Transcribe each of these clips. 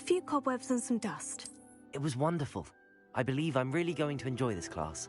few cobwebs and some dust. It was wonderful. I believe I'm really going to enjoy this class.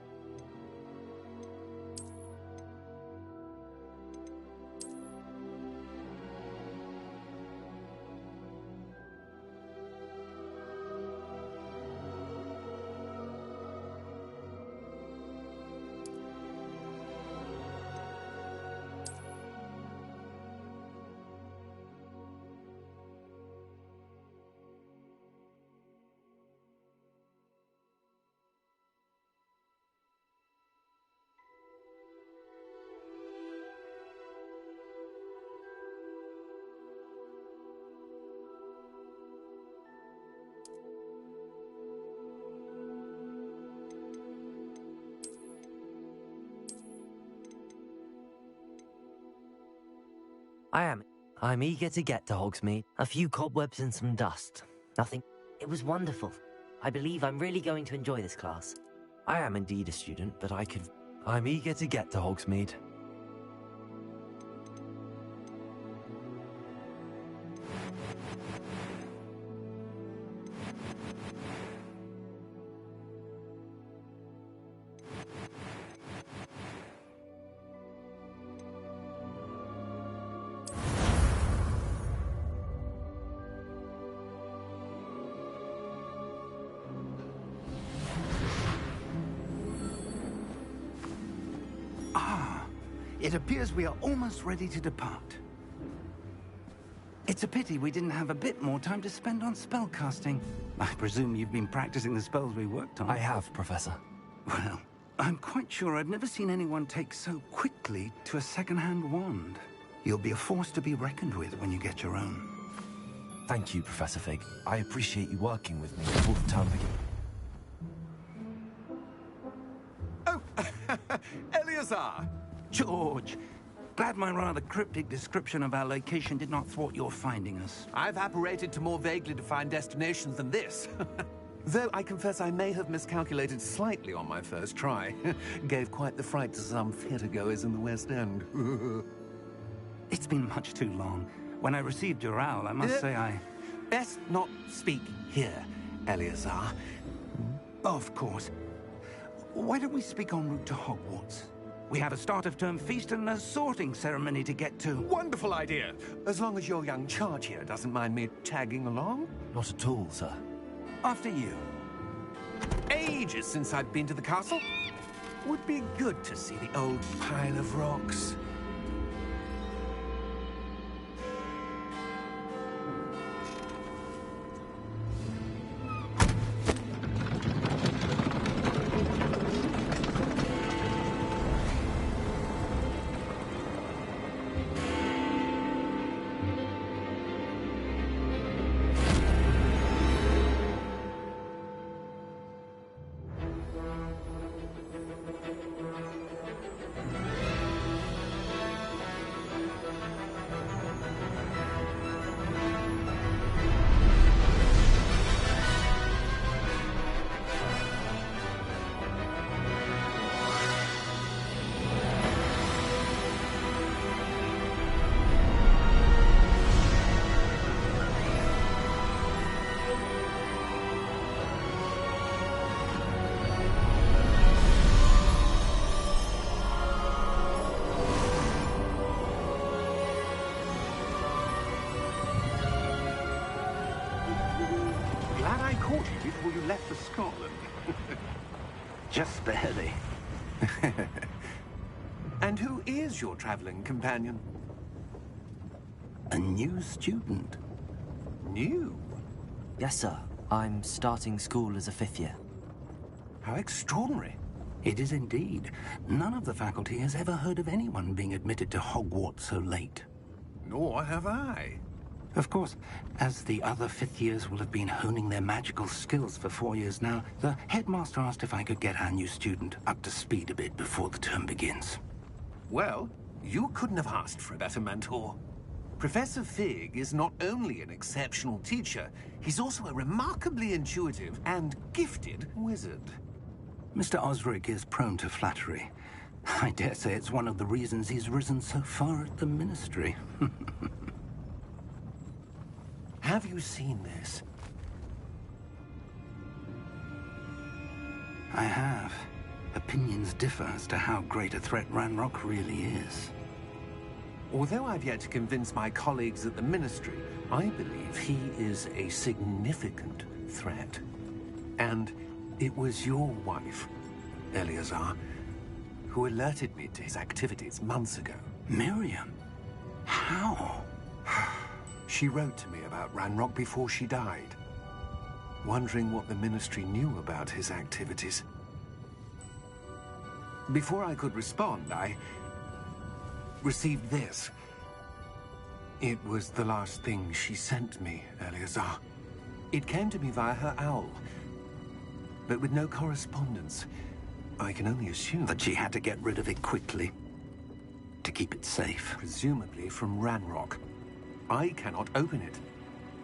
I'm eager to get to Hogsmeade. A few cobwebs and some dust. Nothing. It was wonderful. I believe I'm really going to enjoy this class. I am indeed a student, but I'm eager to get to Hogsmeade. It appears we are almost ready to depart. It's a pity we didn't have a bit more time to spend on spellcasting. I presume you've been practicing the spells we worked on. I have, Professor. Well, I'm quite sure I've never seen anyone take so quickly to a second-hand wand. You'll be a force to be reckoned with when you get your own. Thank you, Professor Fig. I appreciate you working with me before the term begins. Oh, Eleazar! George, glad my rather cryptic description of our location did not thwart your finding us. I've apparated to more vaguely defined destinations than this. Though I confess I may have miscalculated slightly on my first try. Gave quite the fright to some theatre-goers in the West End. It's been much too long. When I received your owl, I must say I... Best not speak here, Eleazar. Of course. Why don't we speak en route to Hogwarts? We have a start-of-term feast and a sorting ceremony to get to. Wonderful idea! As long as your young charge here doesn't mind me tagging along. Not at all, sir. After you. Ages since I've been to the castle. Would be good to see the old pile of rocks. Before you left for Scotland. Just barely. And who is your traveling companion? A new student. New? Yes, sir. I'm starting school as a 5th year. How extraordinary. It is indeed. None of the faculty has ever heard of anyone being admitted to Hogwarts so late. Nor have I. Of course, as the other 5th years will have been honing their magical skills for 4 years now, the headmaster asked if I could get our new student up to speed a bit before the term begins. Well, you couldn't have asked for a better mentor. Professor Fig is not only an exceptional teacher, he's also a remarkably intuitive and gifted wizard. Mr. Osric is prone to flattery. I dare say it's one of the reasons he's risen so far at the Ministry. Have you seen this? I have. Opinions differ as to how great a threat Ranrock really is. Although I've yet to convince my colleagues at the Ministry, I believe he is a significant threat. And it was your wife, Eleazar, who alerted me to his activities months ago. Miriam? How? She wrote to me about Ranrock before she died, wondering what the Ministry knew about his activities. Before I could respond, I received this. It was the last thing she sent me, Eleazar. It came to me via her owl, but with no correspondence. I can only assume That she had to get rid of it quickly, to keep it safe. presumably from Ranrock. I cannot open it.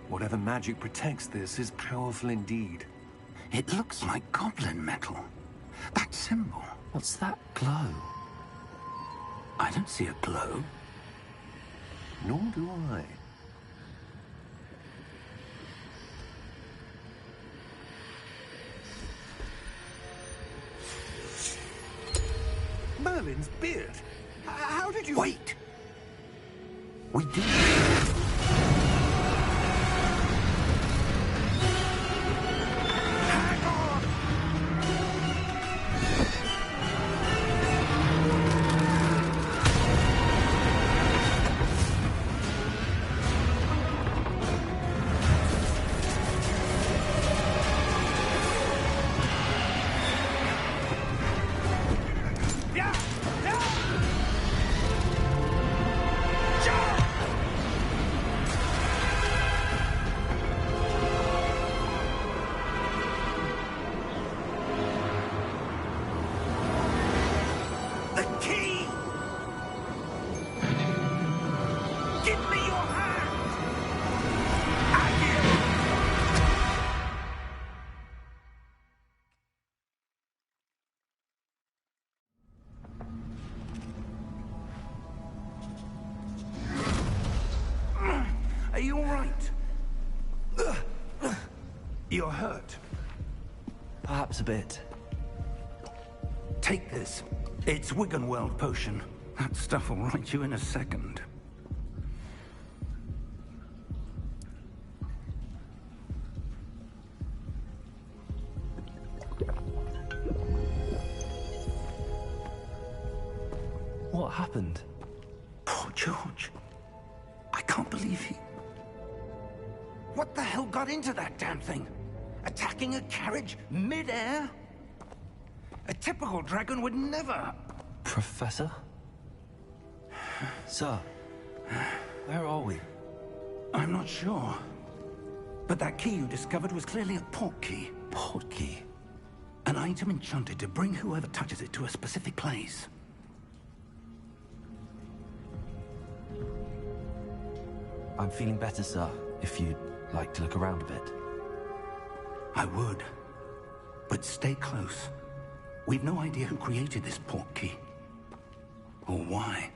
Whatever magic protects this is powerful indeed. It looks like goblin metal. That symbol. What's that glow? I don't see a glow. Nor do I. Merlin's beard. How did you... Wait! We did. The key! Give me your hand! Are you all right? You're hurt. Perhaps a bit. Take this. It's Wiggenweld potion. That stuff will right you in a second. What happened? Poor George. I can't believe he... What the hell got into that damn thing? Attacking a carriage mid-air? A typical dragon would never... Professor? Sir, where are we? I'm not sure. But that key you discovered was clearly a port key. Port key? An item enchanted to bring whoever touches it to a specific place. I'm feeling better, sir, if you'd like to look around a bit. I would. But stay close. We've no idea who created this port key. Or why.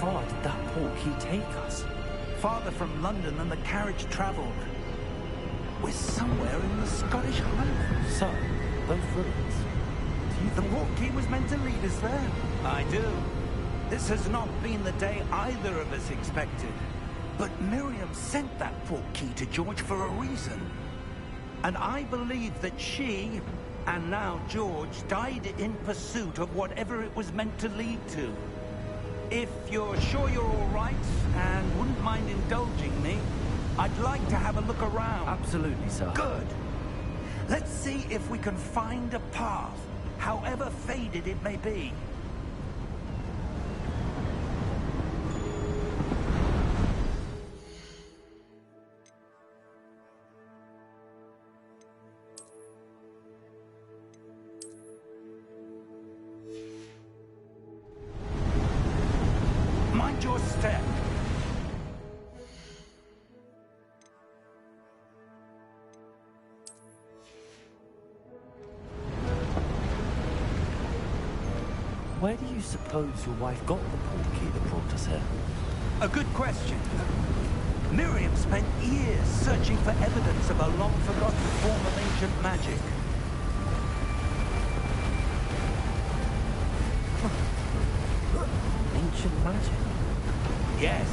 far did that portkey take us? Farther from London than the carriage travelled. We're somewhere in the Scottish Highlands. So, those ruins. The portkey was meant to lead us there. I do. This has not been the day either of us expected. But Miriam sent that portkey to George for a reason. And I believe that she, and now George, died in pursuit of whatever it was meant to lead to. If you're sure you're all right, and wouldn't mind indulging me, I'd like to have a look around. Absolutely, sir. Good. Let's see if we can find a path, however faded it may be. Mind your step. Where do you suppose your wife got the portkey that brought us here? A good question. Miriam spent years searching for evidence of a long-forgotten form of ancient magic. Ancient magic? Yes,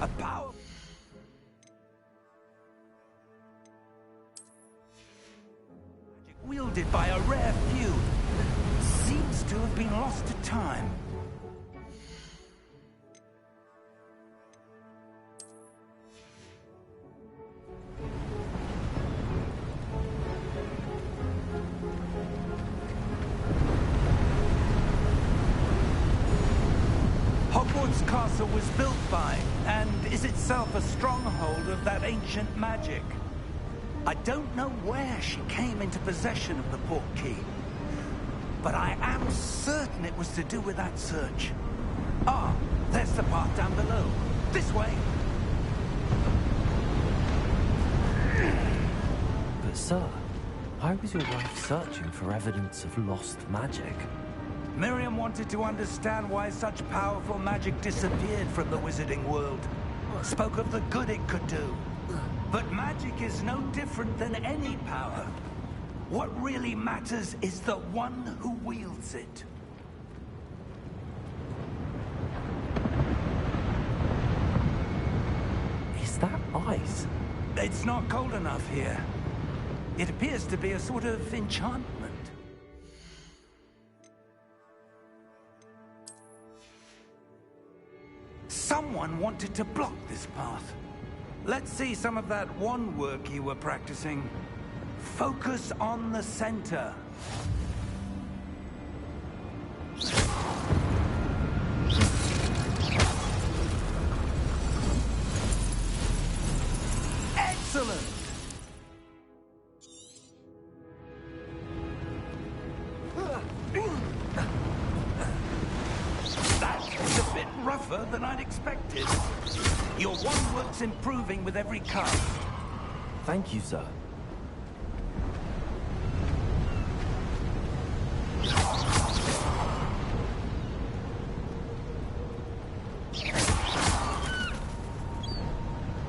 a power... magic wielded by a rare few. Seems to have been lost to time. Hogwarts Castle was built by, and is itself a stronghold of that ancient magic. I don't know where she came into possession of the portkey, but I am certain it was to do with that search. Ah, there's the path down below. This way. But sir, why was your wife searching for evidence of lost magic? Miriam wanted to understand why such powerful magic disappeared from the wizarding world. Spoke of the good it could do. But magic is no different than any power. What really matters is the one who wields it. Is that ice? It's not cold enough here. It appears to be a sort of enchantment. Someone wanted to block this path. Let's see some of that wand work you were practicing. Focus on the center. Excellent! That's a bit rougher than I'd expected. Your wand work's improving with every cast. Thank you, sir.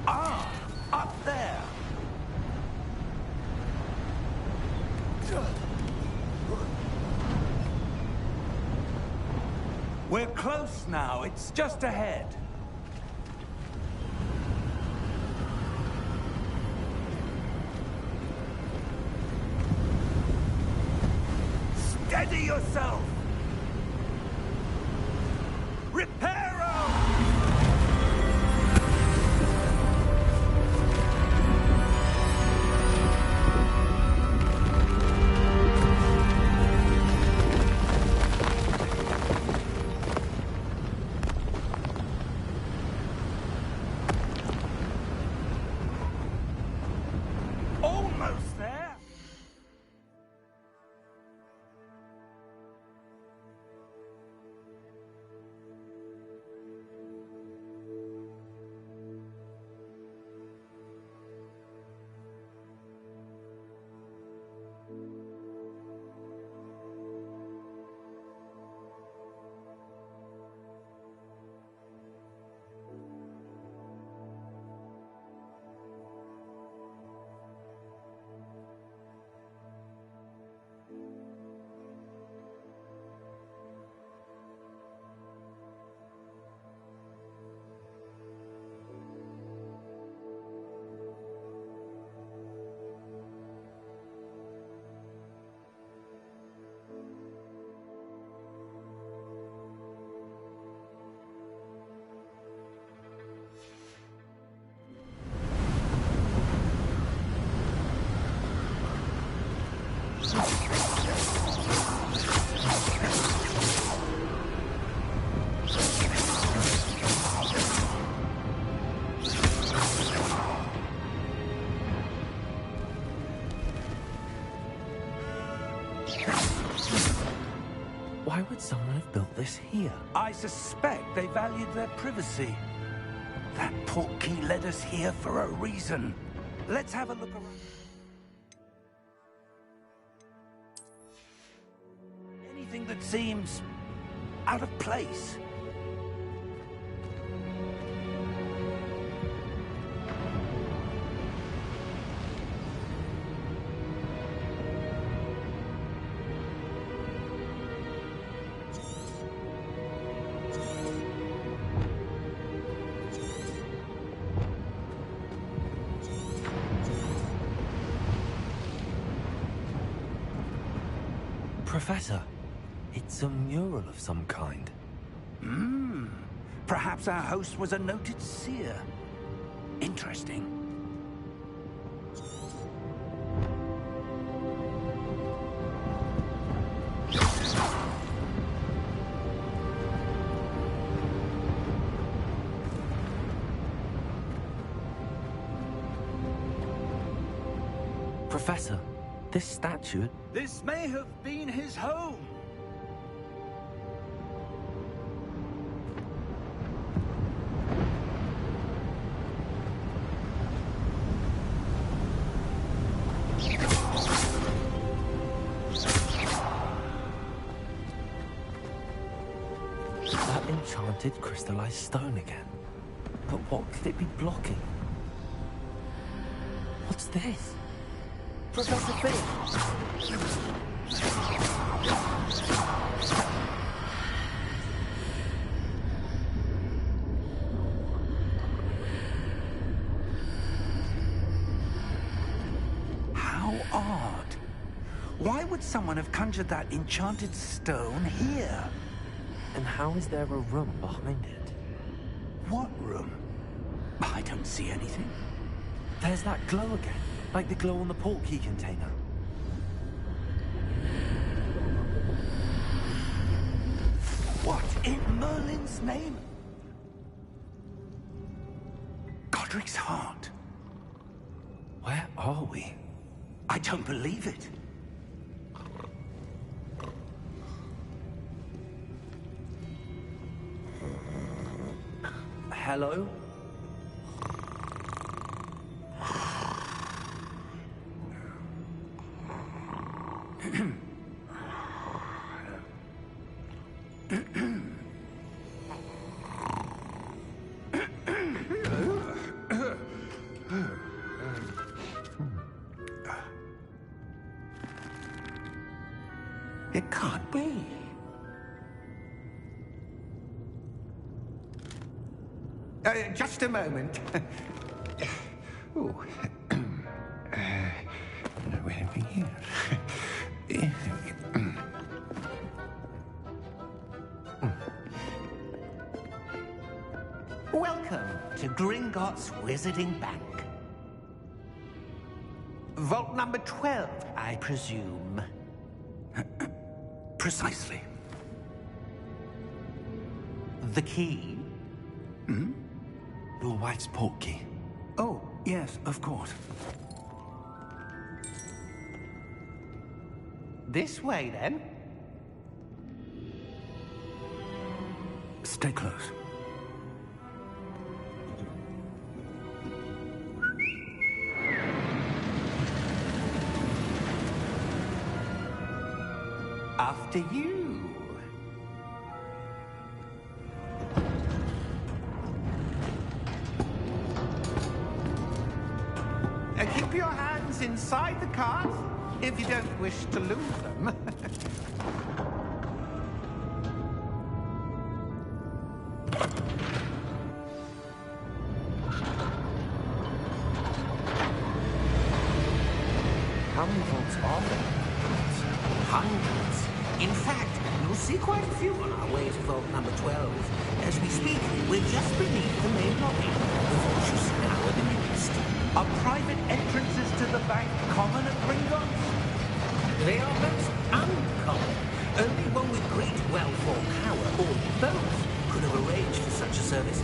Ah, up there. We're close now. It's just ahead. Steady yourself! Reparo! Almost there! would someone have built this here? I suspect they valued their privacy. That portkey led us here for a reason. Let's have a look around. Anything that seems out of place. Professor, it's a mural of some kind. Perhaps our host was a noted seer. Interesting. Professor, this statue... This may have been his home. That enchanted crystallized stone again. But what could it be blocking? What's this? Professor Fig! How odd. Why would someone have conjured that enchanted stone here? And how is there a room behind it? What room? I don't see anything. There's that glow again, like the glow on the portkey container. What in Merlin's name? Godric's heart. Where are we? I don't believe it. Hello? It can't be. Just a moment. Oh. Where are we here? Welcome to Gringotts Wizarding Bank. Vault number 12, I presume. Precisely. The key? Your wife's portkey. Oh, yes, of course. This way, then. Stay close. After you. Keep your hands inside the cart if you don't wish to lose them. How many vaults are there? Hundreds. In fact, you'll see quite a few on our way to vault number 12. As we speak, we're just beneath the main lobby. The vault you see now are the newest. Are private entrances to the bank common at Gringotts? They are most uncommon. Only one with great wealth or power, or both, could have arranged for such a service.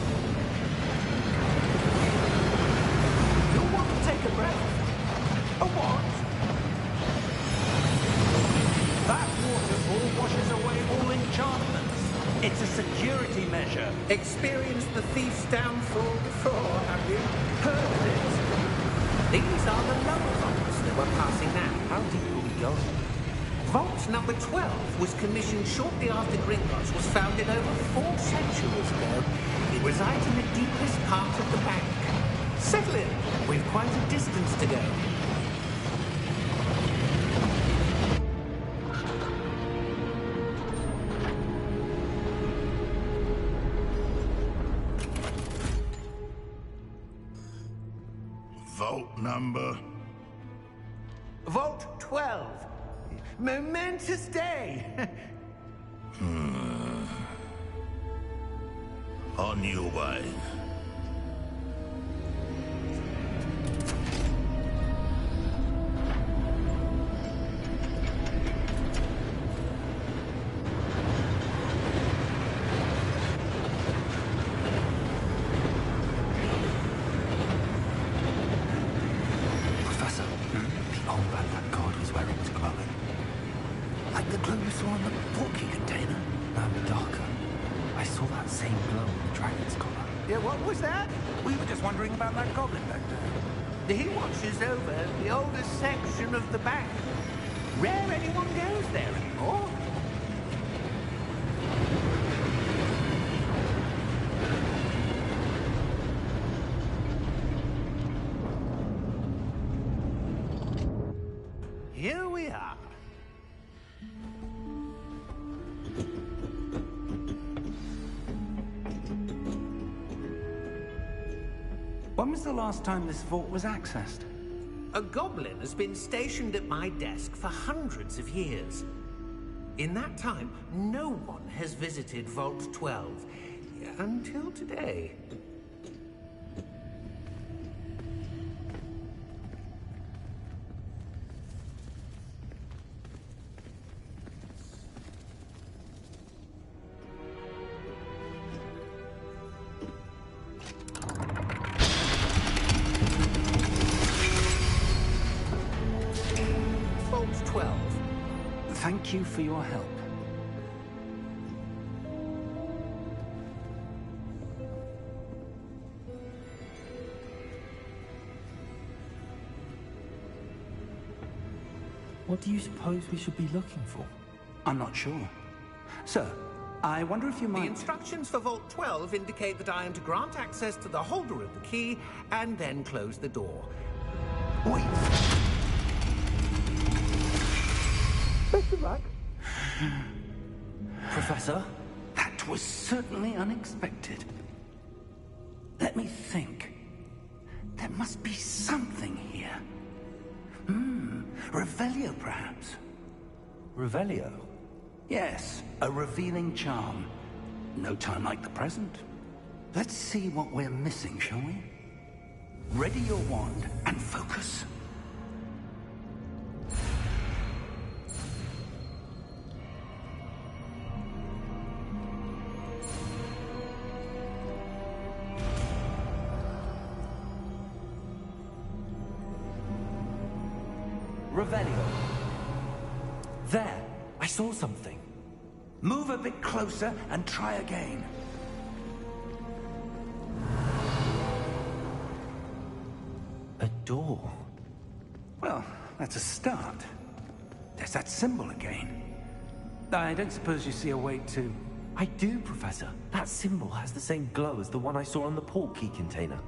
You'll want to take a breath. A what? That waterfall washes away all enchantment. Experienced the thief's downfall before, have you? Heard of it? These are the lower vaults that we're passing now. How deep are we going? Vault number 12 was commissioned shortly after Gringotts was founded over 4 centuries ago. It resides in the deepest part of the bank. Settle in. We've quite a distance to go. Vault number? Vault 12. Momentous day. On your way. Professor, the armband that guard was wearing was glowing. Like the glow you saw on the porky container? No, darker. I saw that same glow on the dragon's collar. Yeah, what was that? We were just wondering about that goblin back there. He watches over the oldest section of the bank. Rare anyone goes there anymore. Here we are. When was the last time this vault was accessed? A goblin has been stationed at my desk for hundreds of years. In that time, no one has visited Vault 12 until today. Vault 12. Thank you for your help. What do you suppose we should be looking for? I'm not sure. Sir, I wonder if you The might... instructions for Vault 12 indicate that I am to grant access to the holder of the key and then close the door. Wait. Best of luck. Professor? That was certainly unexpected. Let me think. There must be something here. Revelio, perhaps? Revelio? Yes, a revealing charm. No time like the present. Let's see what we're missing, shall we? Ready your wand and focus. Revelio. There! I saw something. Move a bit closer and try again. A door. Well, that's a start. There's that symbol again. I don't suppose you see a way to... I do, Professor. That symbol has the same glow as the one I saw on the port key container.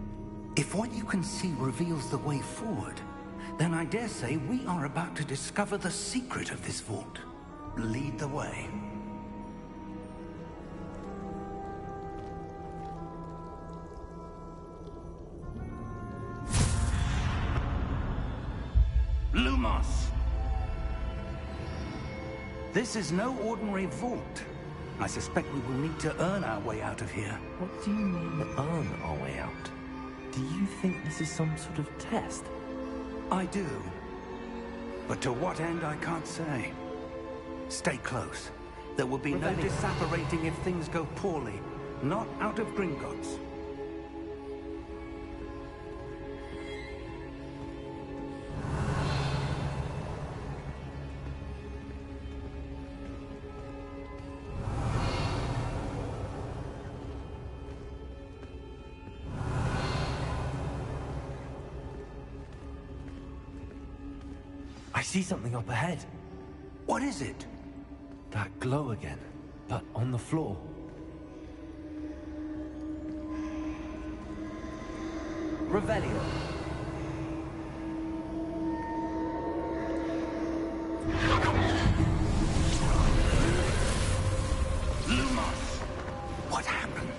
If what you can see reveals the way forward, then I dare say we are about to discover the secret of this vault. Lead the way. Lumos! This is no ordinary vault. I suspect we will need to earn our way out of here. What do you mean, earn our way out? Do you think this is some sort of test? I do. But to what end, I can't say. Stay close. There will be no Revelio. disapparating if things go poorly. Not out of Gringotts. I see something up ahead. What is it? That glow again, but on the floor. Revelio. Lumos! What happened?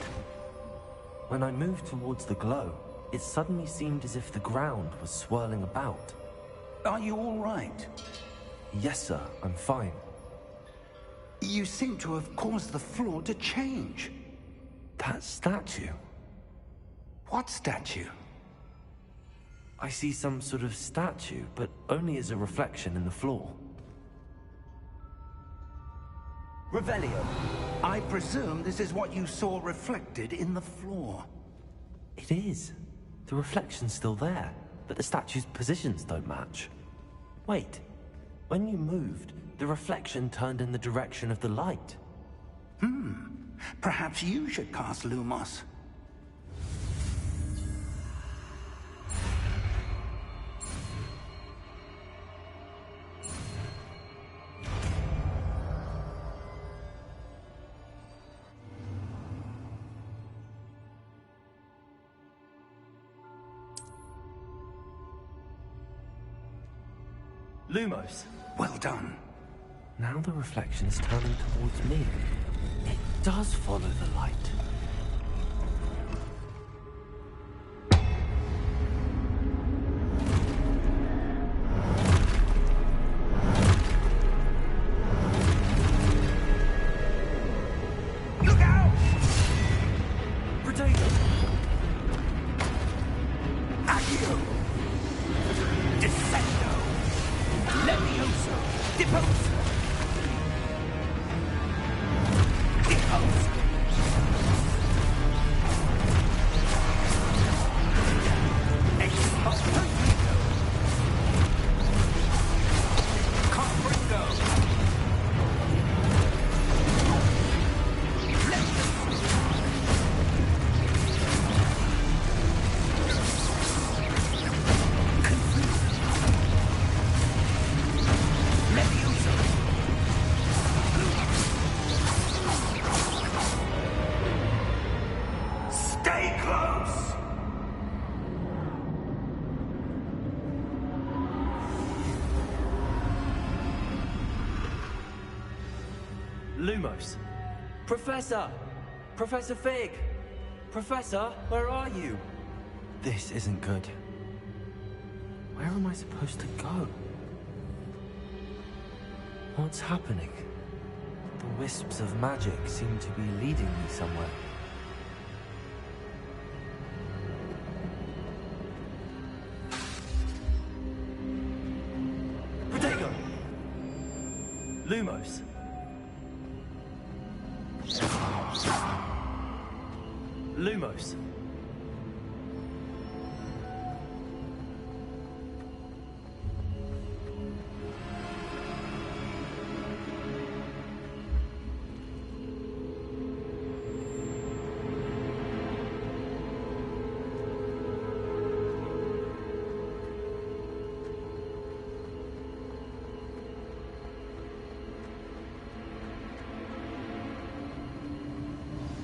When I moved towards the glow, it suddenly seemed as if the ground was swirling about. Are you all right? Yes, sir, I'm fine. You seem to have caused the floor to change. That statue. What statue? I see some sort of statue, but only as a reflection in the floor. Revelio. I presume this is what you saw reflected in the floor. It is. The reflection's still there, but the statue's positions don't match. Wait. When you moved, the reflection turned in the direction of the light. Perhaps you should cast Lumos. Lumos. Well done. Now the reflection is turning towards me. It does follow the light. Look out! Potato! Accio! Descendo! Levioso! Deposo! Deposo! Expulso! Comprendo! Stay close! Lumos. Professor! Professor Fig! Professor, where are you? This isn't good. Where am I supposed to go? What's happening? The wisps of magic seem to be leading me somewhere. Potato! Lumos. Lumos.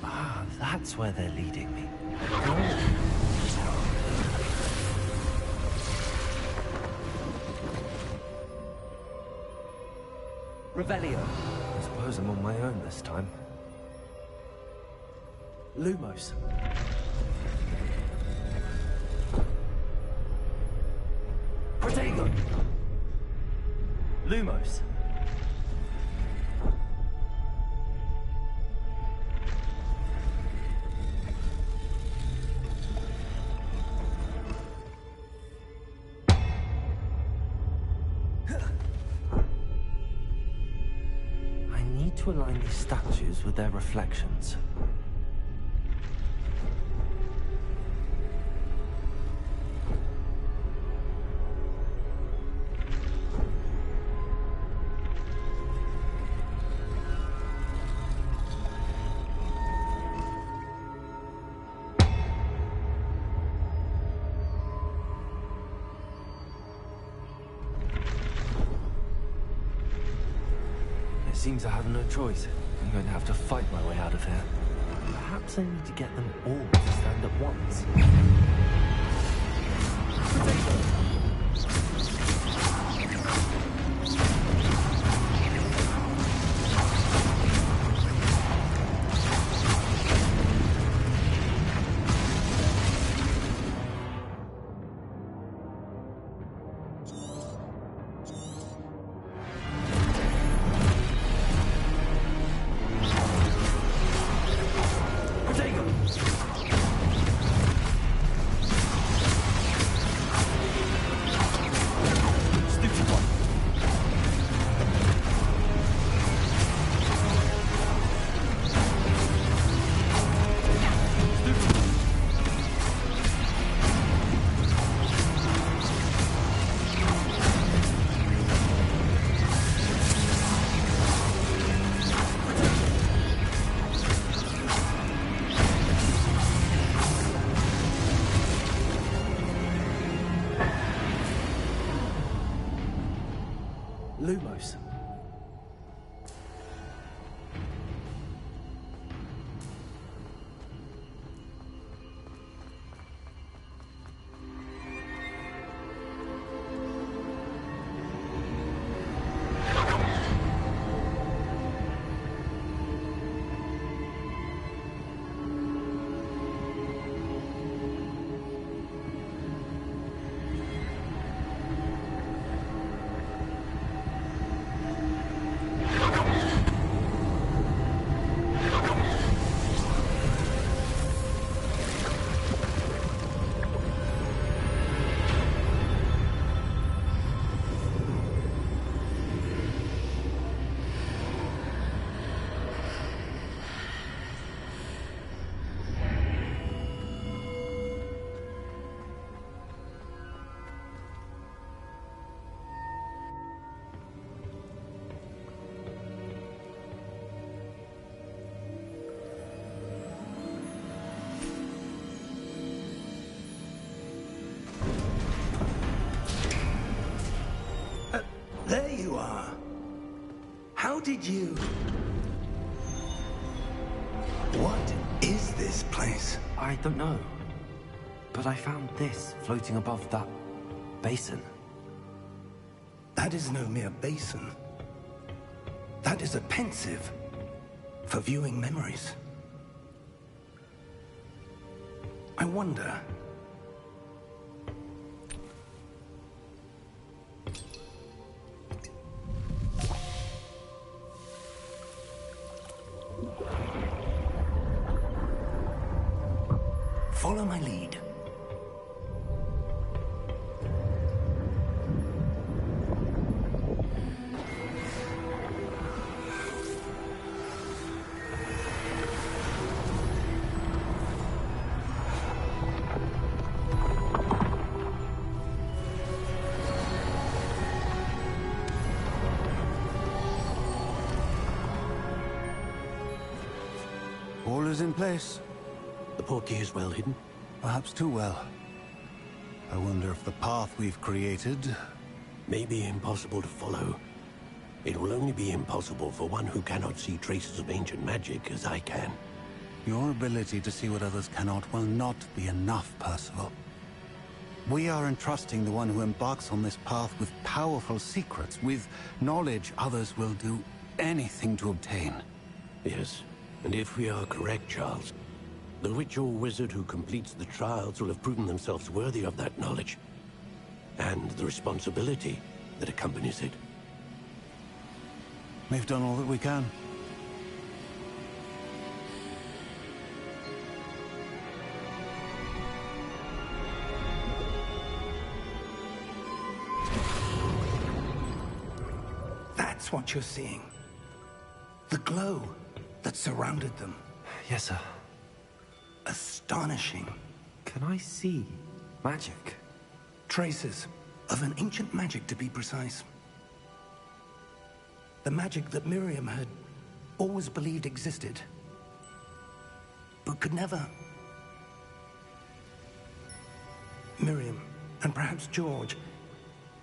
Ah, that's where they're leading me. Revelio. I suppose I'm on my own this time. Lumos. Protego! Lumos. I need to align these statues with their reflections. seems I have no choice. I'm going to have to fight my way out of here. Perhaps I need to get them all to stand at once. Lumos. There you are. How did you... What is this place? I don't know. But I found this floating above that basin. That is no mere basin. That is a pensive for viewing memories. I wonder... Follow my lead. All is in place. The portkey is well hidden. Perhaps too well. I wonder if the path we've created... May be impossible to follow. It will only be impossible for one who cannot see traces of ancient magic as I can. Your ability to see what others cannot will not be enough, Percival. We are entrusting the one who embarks on this path with powerful secrets, with knowledge others will do anything to obtain. Yes, and if we are correct, Charles, the witch or wizard who completes the trials will have proven themselves worthy of that knowledge, and the responsibility that accompanies it. We've done all that we can. That's what you're seeing. The glow that surrounded them. Yes, sir. Astonishing. Can I see magic? Traces of an ancient magic, to be precise. The magic that Miriam had always believed existed, but could never. Miriam, and perhaps George,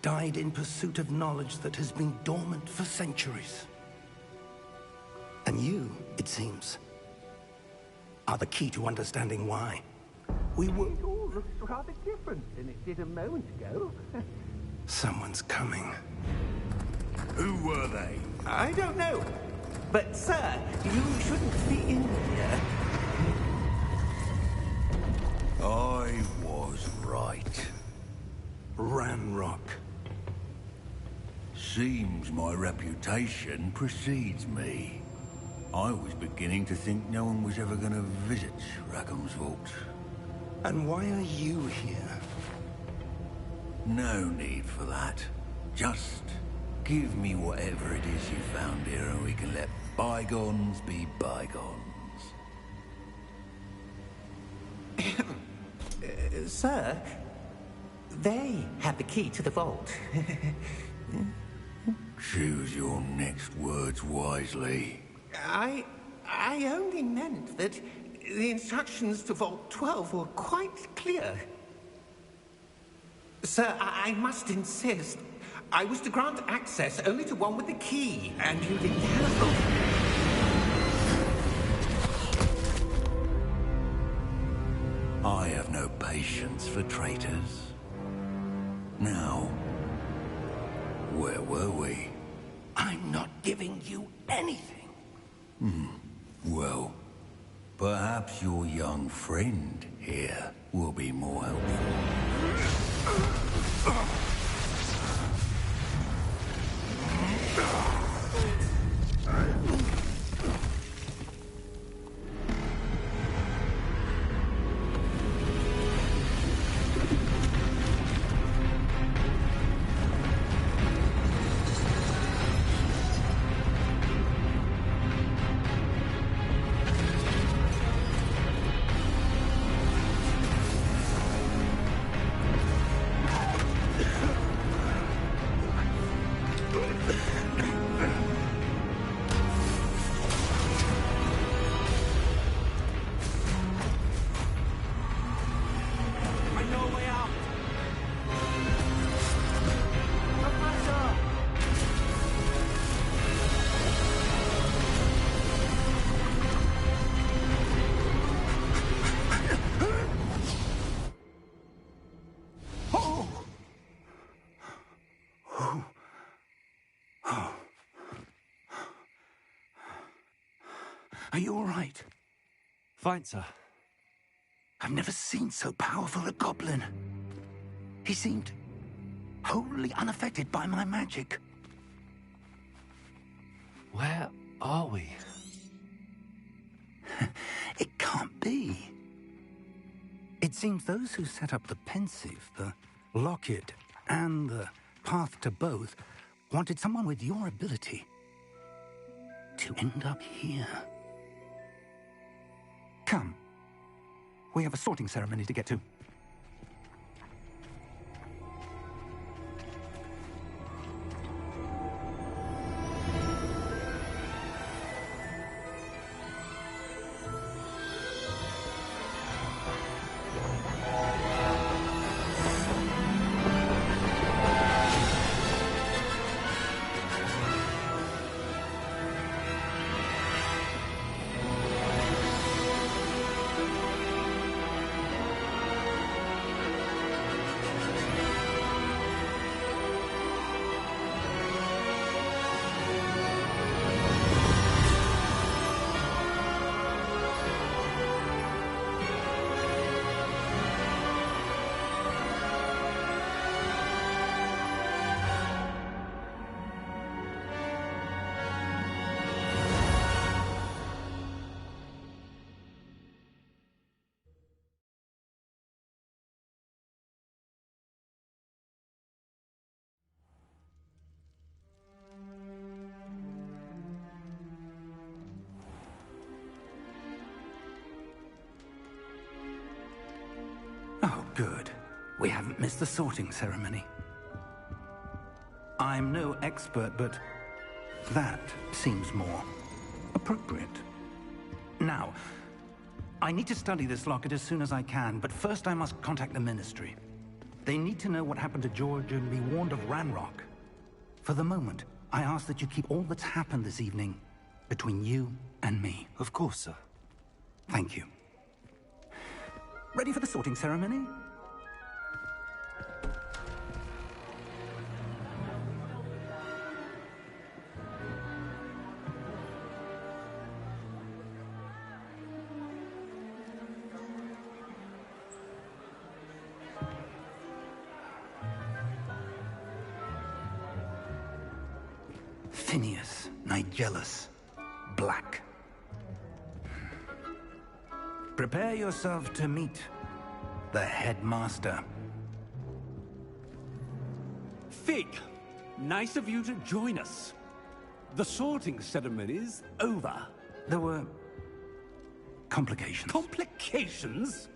died in pursuit of knowledge that has been dormant for centuries. And you, it seems, are the key to understanding why. We were... It all looks rather different than it did a moment ago. Someone's coming. Who were they? I don't know. But, sir, you shouldn't be in here. I was right. Ranrock. Seems my reputation precedes me. I was beginning to think no one was ever going to visit Rackham's vault. And why are you here? No need for that. Just give me whatever it is you found here and we can let bygones be bygones. Sir, they have the key to the vault. Choose your next words wisely. I only meant that the instructions to Vault 12 were quite clear. Sir, I must insist. I was to grant access only to one with the key, and you didn't have them. I have no patience for traitors. Now, where were we? I'm not giving you anything. Well, perhaps your young friend here will be more helpful. Are you all right? Fine, sir. I've never seen so powerful a goblin. He seemed wholly unaffected by my magic. Where are we? It can't be. It seems those who set up the pensive, the locket, and the path to both wanted someone with your ability to end up here. Come. We have a sorting ceremony to get to. Oh, good. We haven't missed the sorting ceremony. I'm no expert, but that seems more appropriate. Now, I need to study this locket as soon as I can, but first I must contact the Ministry. They need to know what happened to George and be warned of Ranrock. For the moment, I ask that you keep all that's happened this evening between you and me. Of course, sir. Thank you. Ready for the sorting ceremony? Phineas, Nigellus, Black. Prepare yourself to meet the headmaster. Fig, nice of you to join us. The sorting ceremony's over. There were complications. Complications?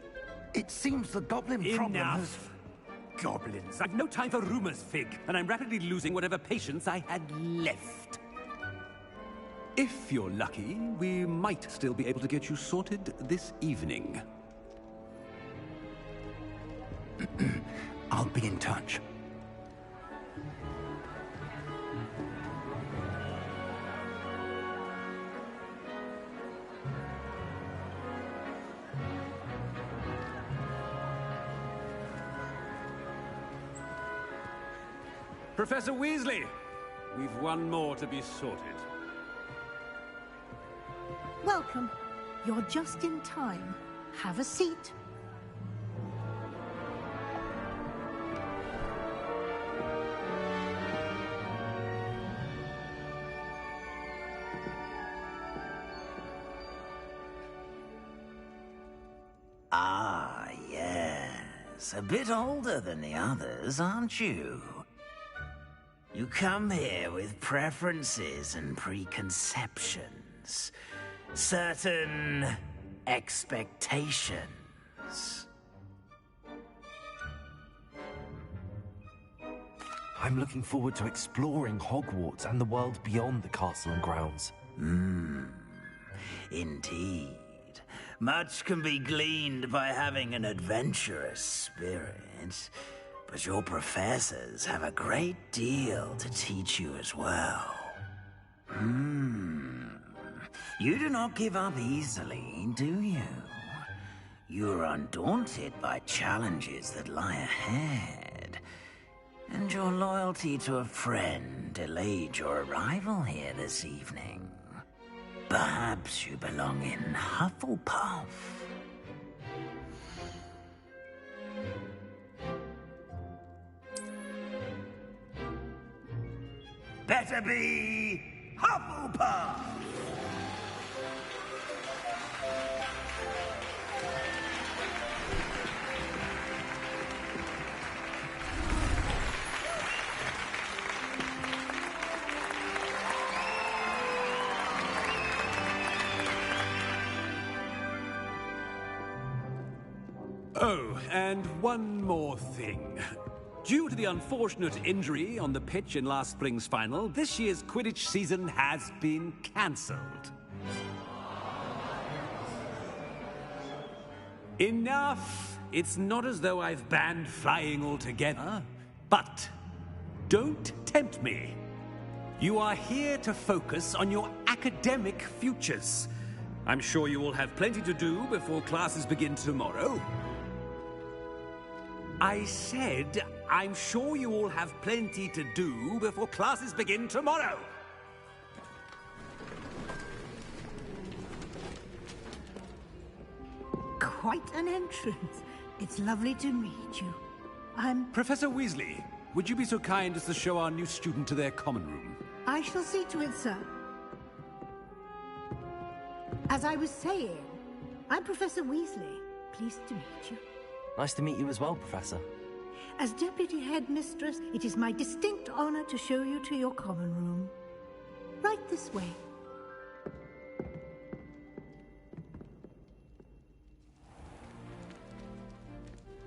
It seems the goblin problem has... Enough! Goblins. I've no time for rumors, Fig, and I'm rapidly losing whatever patience I had left. If you're lucky, we might still be able to get you sorted this evening. I'll be in touch. Professor Weasley, we've one more to be sorted. Welcome. You're just in time. Have a seat. Ah, yes. A bit older than the others, aren't you? You come here with preferences and preconceptions. Certain expectations. I'm looking forward to exploring Hogwarts and the world beyond the castle and grounds. Indeed. Much can be gleaned by having an adventurous spirit, but your professors have a great deal to teach you as well. You do not give up easily, do you? You are undaunted by challenges that lie ahead. And your loyalty to a friend delayed your arrival here this evening. Perhaps you belong in Hufflepuff. Better be Hufflepuff! Oh, and one more thing. Due to the unfortunate injury on the pitch in last spring's final, this year's Quidditch season has been cancelled. Enough! It's not as though I've banned flying altogether, but don't tempt me. You are here to focus on your academic futures. I'm sure you will have plenty to do before classes begin tomorrow. I said, I'm sure you all have plenty to do before classes begin tomorrow. Quite an entrance. It's lovely to meet you. Professor Weasley, would you be so kind as to show our new student to their common room? I shall see to it, sir. As I was saying, I'm Professor Weasley. Pleased to meet you. Nice to meet you as well, Professor. As Deputy Headmistress, it is my distinct honor to show you to your common room. Right this way.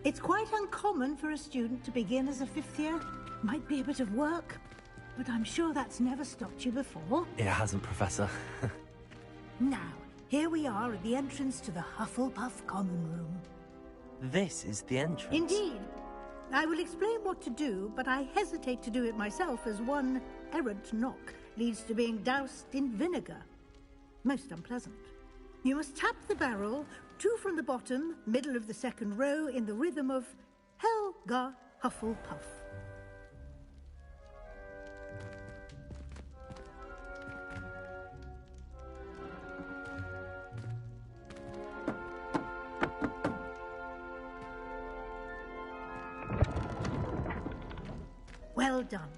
It's quite uncommon for a student to begin as a fifth year. Might be a bit of work, but I'm sure that's never stopped you before. It hasn't, Professor. Now, here we are at the entrance to the Hufflepuff common room. This is the entrance. Indeed. I will explain what to do, but I hesitate to do it myself as one errant knock leads to being doused in vinegar. most unpleasant. You must tap the barrel, 2 from the bottom, middle of the second row, in the rhythm of Helga Hufflepuff. Well done.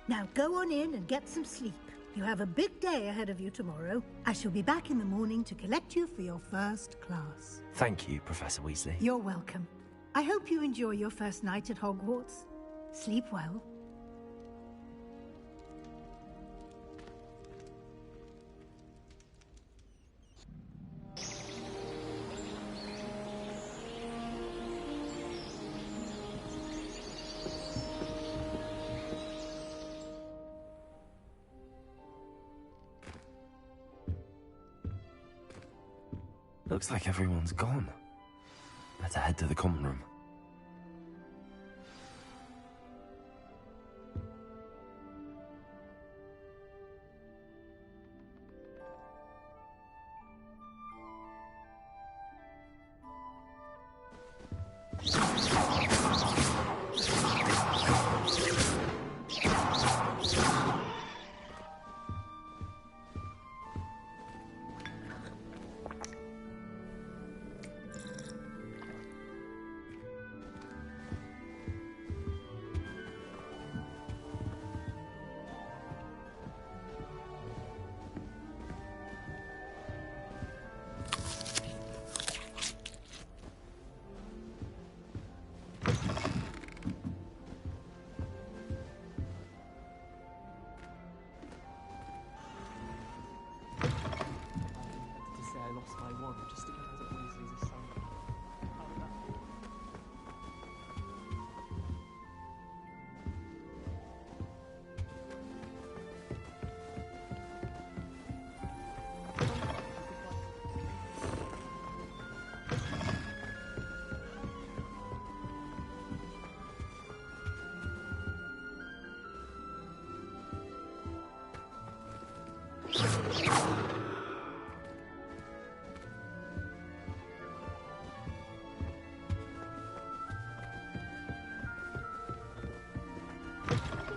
Now go on in and get some sleep. You have a big day ahead of you tomorrow. I shall be back in the morning to collect you for your first class. Thank you, Professor Weasley. You're welcome. I hope you enjoy your first night at Hogwarts. Sleep well. Looks like everyone's gone. Better head to the common room.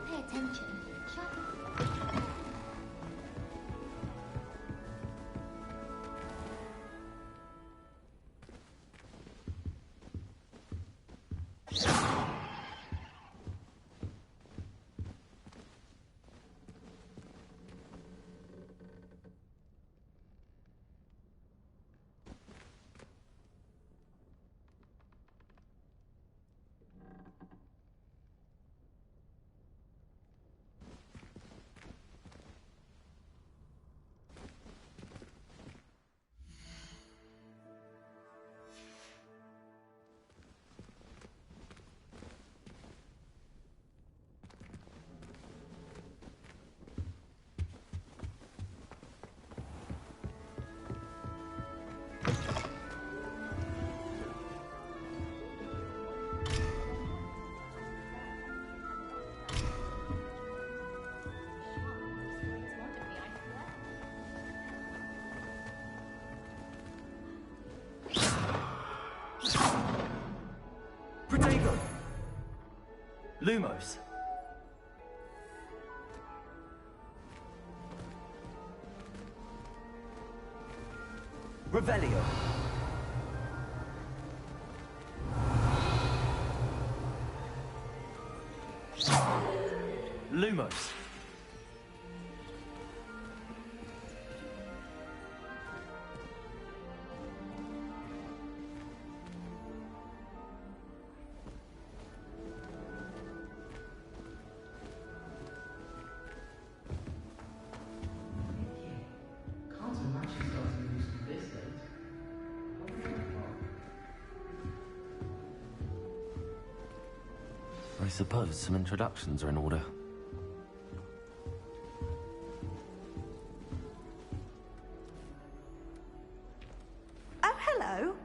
Pay attention. Protego! Lumos! Revelio! Lumos! I suppose some introductions are in order. Oh, hello.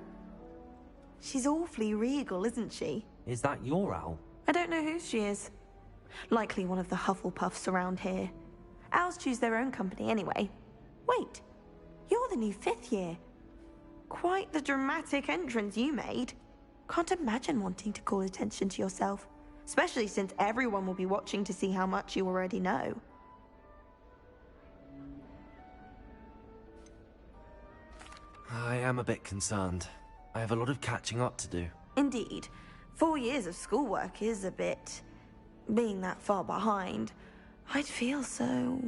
She's awfully regal, isn't she? Is that your owl? I don't know who she is. Likely one of the Hufflepuffs around here. Owls choose their own company anyway. Wait, You're the new 5th year. Quite the dramatic entrance you made. Can't imagine wanting to call attention to yourself, especially since everyone will be watching to see how much you already know. I am a bit concerned. I have a lot of catching up to do. Indeed. 4 years of schoolwork is a bit... being that far behind. I'd feel so...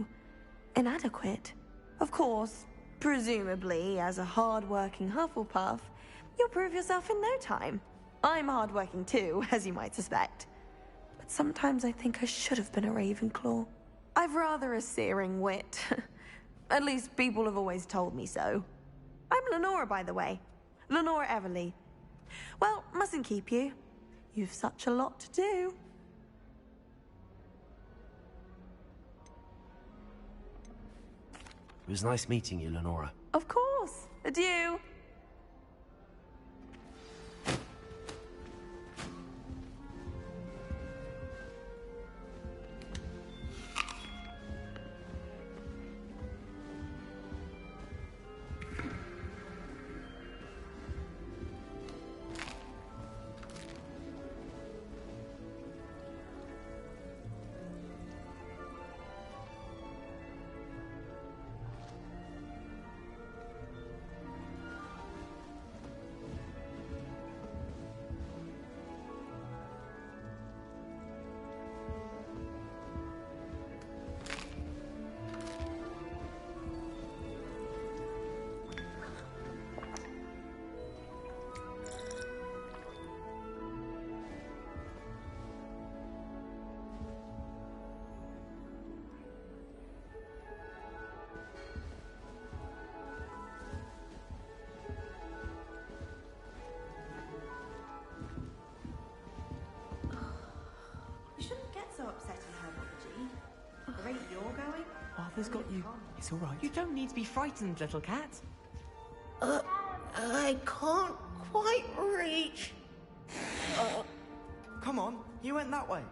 inadequate. Of course, presumably, as a hard-working Hufflepuff, you'll prove yourself in no time. I'm hard-working too, as you might suspect. But sometimes I think I should have been a Ravenclaw. I've rather a searing wit. At least people have always told me so. I'm Lenora, by the way. Lenora Everly. Well, mustn't keep you. You've such a lot to do. It was nice meeting you, Lenora. Of course. Adieu. You shouldn't get so upset in her apology. The rate you're going... Arthur's got you. It's all right. You don't need to be frightened, little cat. I can't quite reach. Come on, you went that way.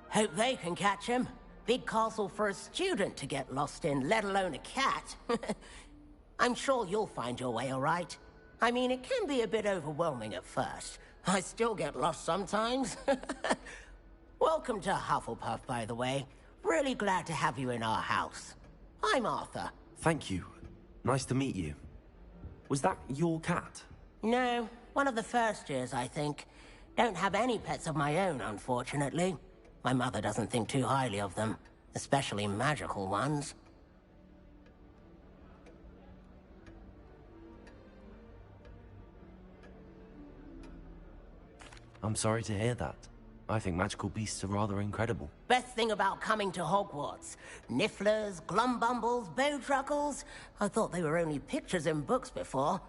Hope they can catch him. Big castle for a student to get lost in, let alone a cat. I'm sure you'll find your way all right. I mean, it can be a bit overwhelming at first. I still get lost sometimes. Welcome to Hufflepuff, by the way. Really glad to have you in our house. I'm Arthur. Thank you. Nice to meet you. Was that your cat? No, one of the first years, I think. Don't have any pets of my own, unfortunately. My mother doesn't think too highly of them, especially magical ones. I'm sorry to hear that. I think magical beasts are rather incredible. Best thing about coming to Hogwarts. Nifflers, Glumbumbles, Bowtruckles. I thought they were only pictures in books before.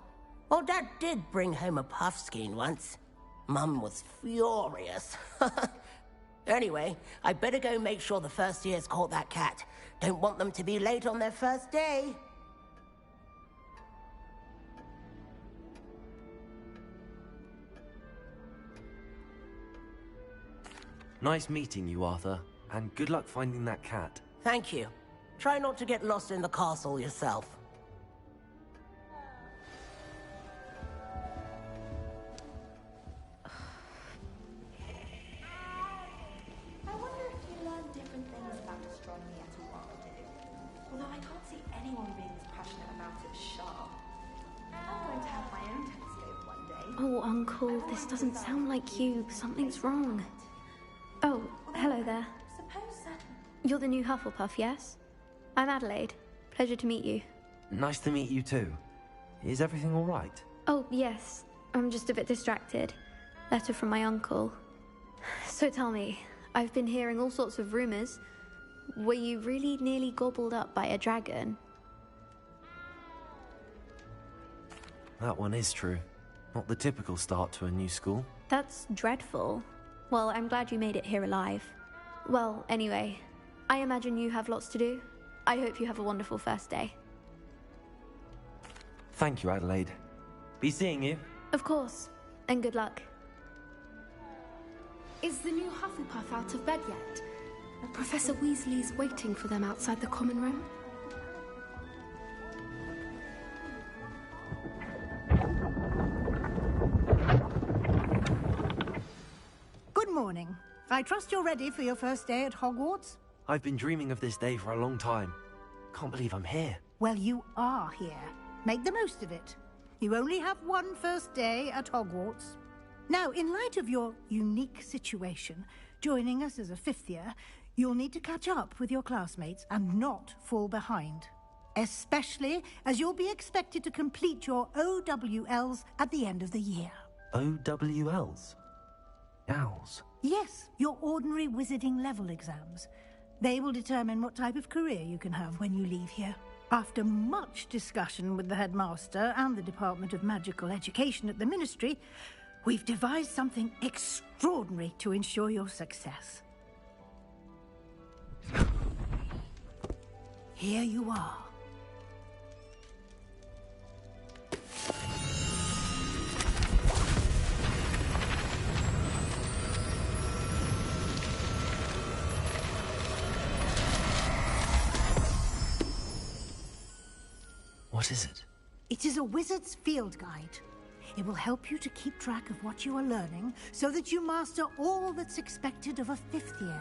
Well, Dad did bring home a Puffskein once. Mum was furious. Anyway, I better go make sure the first years caught that cat. Don't want them to be late on their first day. Nice meeting you, Arthur. And good luck finding that cat. Thank you. Try not to get lost in the castle yourself. I wonder if you learn different things about astronomy at a while, do. Although I can't see anyone being as passionate about it as Sharp. I'm going to have my own telescope one day. Oh, Uncle, this doesn't sound like you. Something's wrong. Oh, hello there. Suppose that... You're the new Hufflepuff, yes? I'm Adelaide. Pleasure to meet you. Nice to meet you too. Is everything all right? Oh, yes. I'm just a bit distracted. Letter from my uncle. So tell me, I've been hearing all sorts of rumors. Were you really nearly gobbled up by a dragon? That one is true. Not the typical start to a new school. That's dreadful. Well, I'm glad you made it here alive. Well, anyway, I imagine you have lots to do. I hope you have a wonderful first day. Thank you, Adelaide. Be seeing you. Of course, and good luck. Is the new Hufflepuff out of bed yet? Professor Weasley's waiting for them outside the common room. morning. I trust you're ready for your first day at Hogwarts? I've been dreaming of this day for a long time. Can't believe I'm here. Well, you are here. Make the most of it. You only have one first day at Hogwarts. Now, in light of your unique situation, joining us as a fifth year, you'll need to catch up with your classmates and not fall behind. Especially as you'll be expected to complete your OWLs at the end of the year. OWLs? Owls? Yes, your ordinary wizarding level exams. They will determine what type of career you can have when you leave here. After much discussion with the headmaster and the Department of Magical Education at the Ministry, we've devised something extraordinary to ensure your success. Here you are. What is it? It is a wizard's field guide. It will help you to keep track of what you are learning so that you master all that's expected of a fifth year.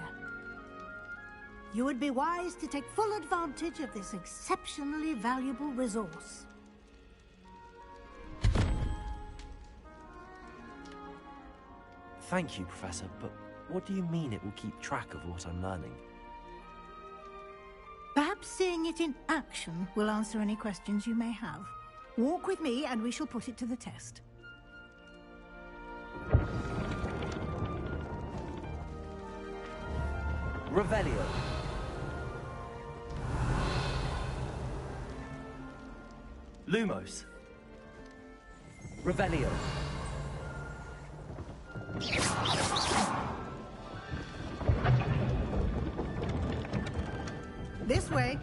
You would be wise to take full advantage of this exceptionally valuable resource. Thank you, Professor, but what do you mean it will keep track of what I'm learning? Perhaps seeing it in action will answer any questions you may have. Walk with me and we shall put it to the test. Revelio. Lumos. Revelio. This way.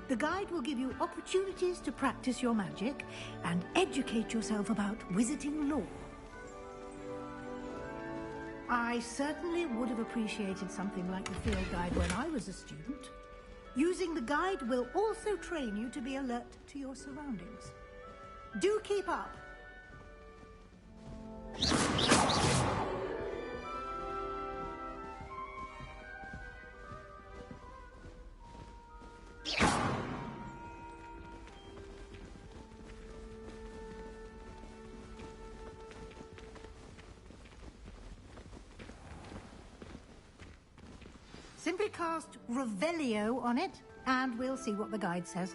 The guide will give you opportunities to practice your magic and educate yourself about wizarding lore. I certainly would have appreciated something like the field guide when I was a student. Using the guide will also train you to be alert to your surroundings. Do keep up. Simply cast Revelio on it, and we'll see what the guide says.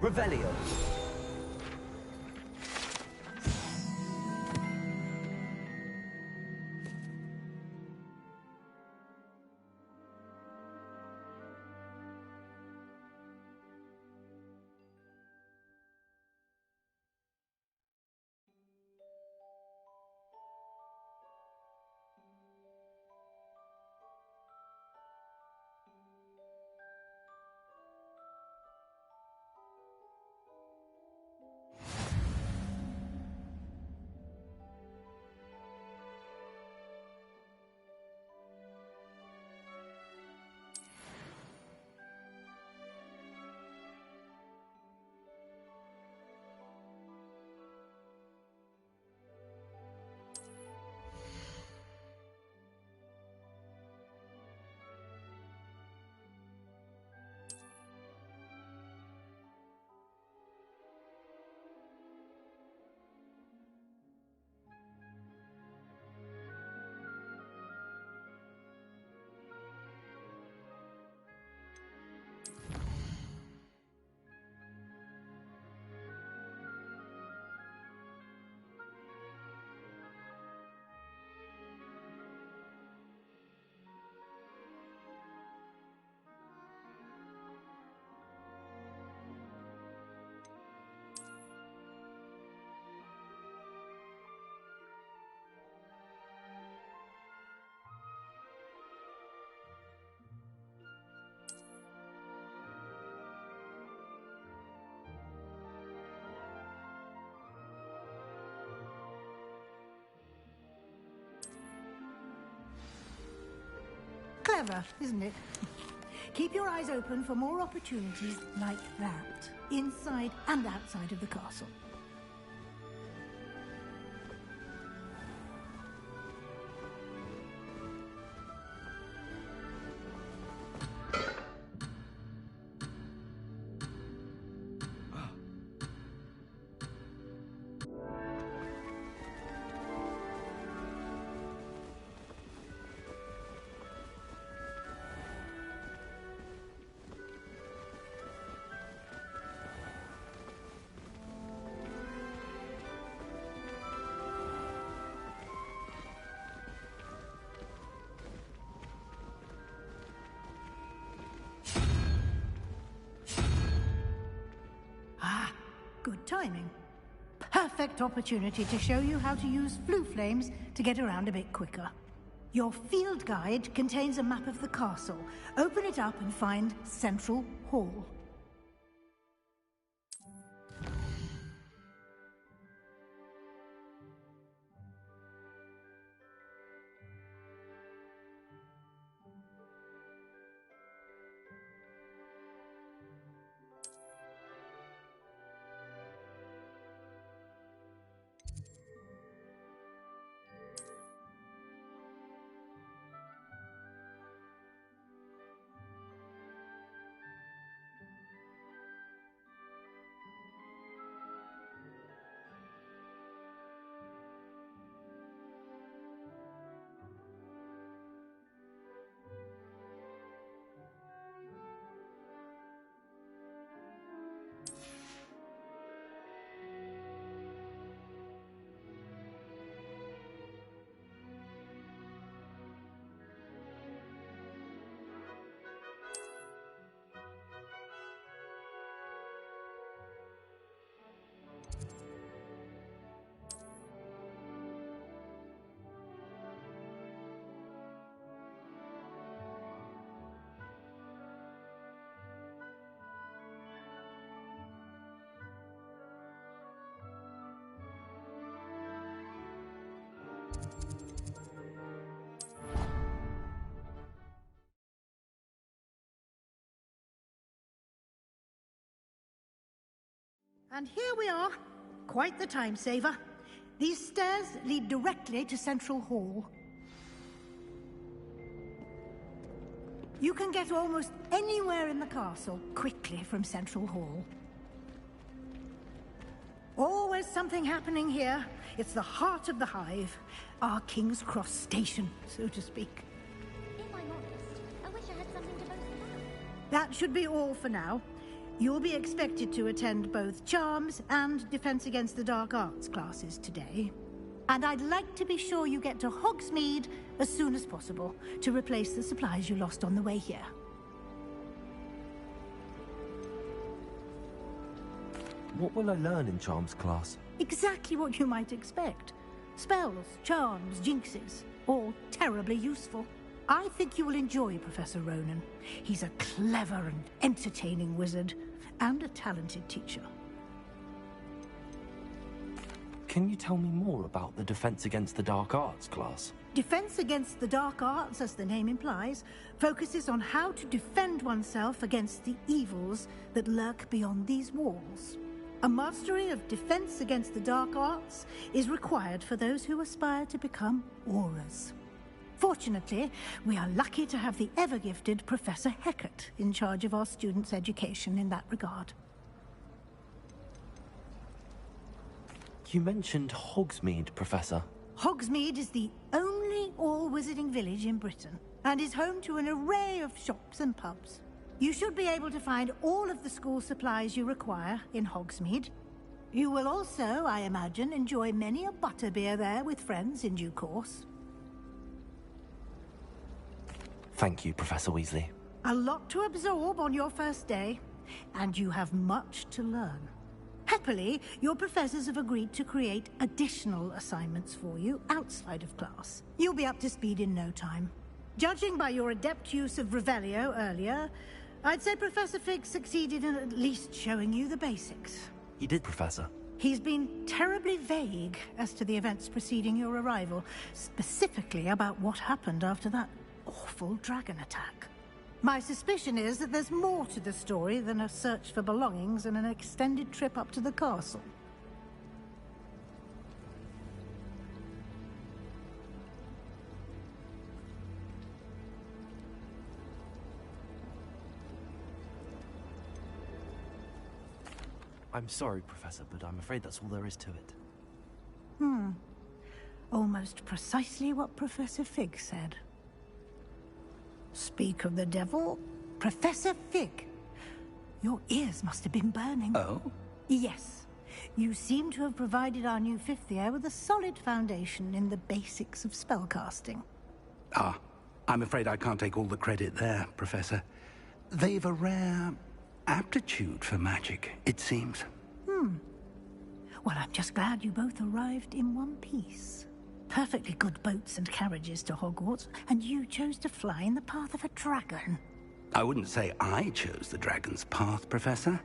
Revelio. Clever, isn't it? Keep your eyes open for more opportunities like that, inside and outside of the castle. Good timing. Perfect opportunity to show you how to use flue flames to get around a bit quicker. Your field guide contains a map of the castle. Open it up and find Central Hall. And here we are. Quite the time saver. These stairs lead directly to Central Hall. You can get almost anywhere in the castle quickly from Central Hall. Always something happening here. It's the heart of the hive. Our King's Cross station, so to speak. If I'm honest, I wish I had something to boast about. That should be all for now. You'll be expected to attend both Charms and Defense Against the Dark Arts classes today. And I'd like to be sure you get to Hogsmeade as soon as possible to replace the supplies you lost on the way here. What will I learn in Charms class? Exactly what you might expect. Spells, charms, jinxes, all terribly useful. I think you will enjoy Professor Ronan. He's a clever and entertaining wizard, and a talented teacher. Can you tell me more about the Defense Against the Dark Arts class? Defense Against the Dark Arts, as the name implies, focuses on how to defend oneself against the evils that lurk beyond these walls. A mastery of Defense Against the Dark Arts is required for those who aspire to become Aurors. Fortunately, we are lucky to have the ever-gifted Professor Hecat in charge of our students' education in that regard. You mentioned Hogsmeade, Professor. Hogsmeade is the only all-wizarding village in Britain, and is home to an array of shops and pubs. You should be able to find all of the school supplies you require in Hogsmeade. You will also, I imagine, enjoy many a butterbeer there with friends in due course. Thank you, Professor Weasley. A lot to absorb on your first day, and you have much to learn. Happily, your professors have agreed to create additional assignments for you outside of class. You'll be up to speed in no time. Judging by your adept use of Revelio earlier, I'd say Professor Fig succeeded in at least showing you the basics. He did, Professor. He's been terribly vague as to the events preceding your arrival, specifically about what happened after that awful dragon attack. My suspicion is that there's more to the story than a search for belongings and an extended trip up to the castle. I'm sorry, Professor, but I'm afraid that's all there is to it. Almost precisely what Professor Fig said. Speak of the devil, Professor Fig. Your ears must have been burning. Oh? Yes. You seem to have provided our new fifth year with a solid foundation in the basics of spellcasting. Ah, I'm afraid I can't take all the credit there, Professor. They've a rare aptitude for magic, it seems. Well, I'm just glad you both arrived in one piece. Perfectly good boats and carriages to Hogwarts, and you chose to fly in the path of a dragon. I wouldn't say I chose the dragon's path, Professor.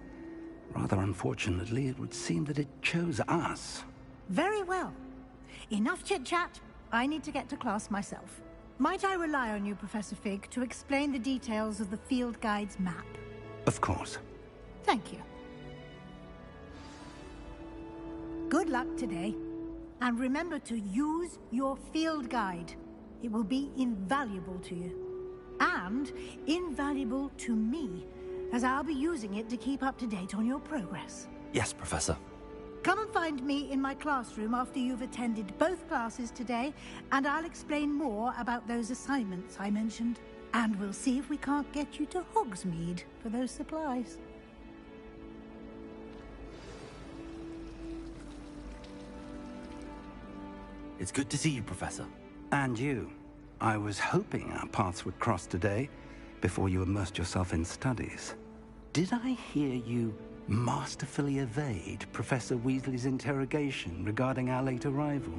Rather unfortunately, it would seem that it chose us. Very well. Enough chit-chat. I need to get to class myself. Might I rely on you, Professor Fig, to explain the details of the field guide's map? Of course. Thank you. Good luck today. And remember to use your field guide. It will be invaluable to you. And invaluable to me, as I'll be using it to keep up to date on your progress. Yes, Professor. Come and find me in my classroom after you've attended both classes today, and I'll explain more about those assignments I mentioned. And we'll see if we can't get you to Hogsmeade for those supplies. It's good to see you, Professor. And you. I was hoping our paths would cross today, before you immersed yourself in studies. Did I hear you masterfully evade Professor Weasley's interrogation regarding our late arrival?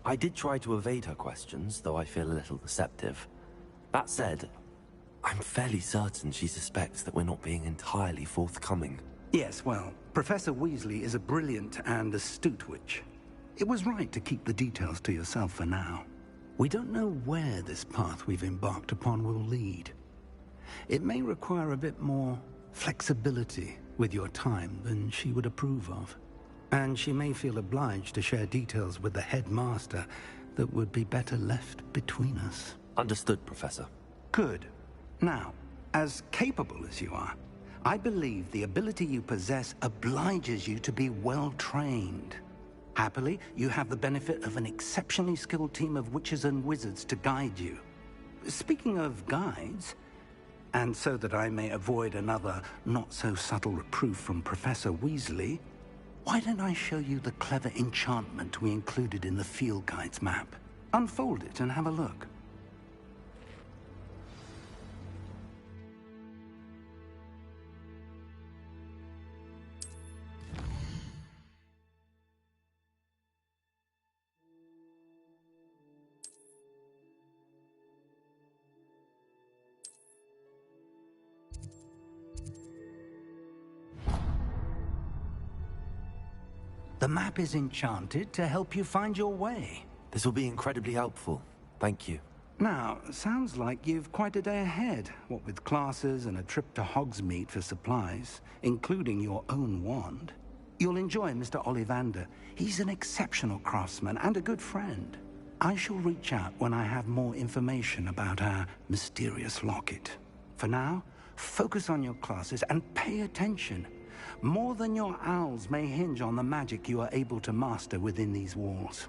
I did try to evade her questions, though I feel a little deceptive. That said, I'm fairly certain she suspects that we're not being entirely forthcoming. Yes, well, Professor Weasley is a brilliant and astute witch. It was right to keep the details to yourself for now. We don't know where this path we've embarked upon will lead. It may require a bit more flexibility with your time than she would approve of. And she may feel obliged to share details with the headmaster that would be better left between us. Understood, Professor. Good. Now, as capable as you are, I believe the ability you possess obliges you to be well trained. Happily, you have the benefit of an exceptionally skilled team of witches and wizards to guide you. Speaking of guides, and so that I may avoid another not-so-subtle reproof from Professor Weasley, why don't I show you the clever enchantment we included in the field guide's map? Unfold it and have a look. The map is enchanted to help you find your way. This will be incredibly helpful. Thank you. Now, sounds like you've quite a day ahead, what with classes and a trip to Hogsmeade for supplies, including your own wand. You'll enjoy Mr. Ollivander. He's an exceptional craftsman and a good friend. I shall reach out when I have more information about our mysterious locket. For now, focus on your classes and pay attention. More than your owls may hinge on the magic you are able to master within these walls.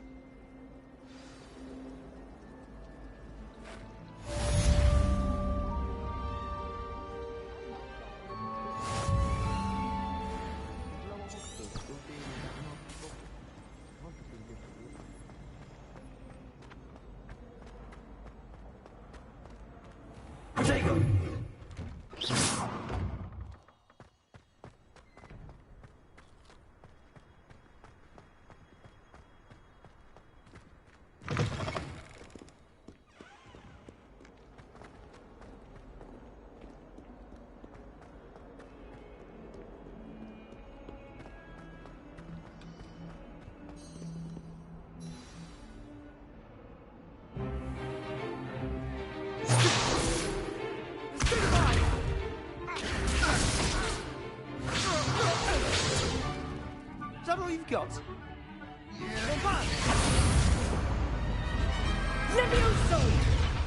you've got. Levioso!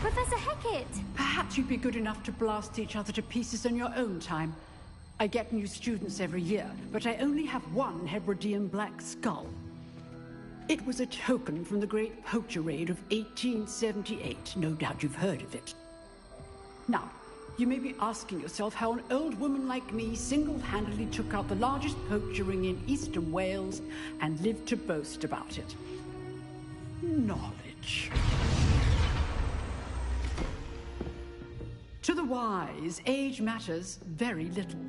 Professor Hecat! Perhaps you'd be good enough to blast each other to pieces in your own time. I get new students every year, but I only have one Hebridean black skull. It was a token from the Great Poacher Raid of 1878. No doubt you've heard of it. Now, you may be asking yourself how an old woman like me single-handedly took out the largest poacher ring in eastern Wales and lived to boast about it. Knowledge. To the wise, age matters very little.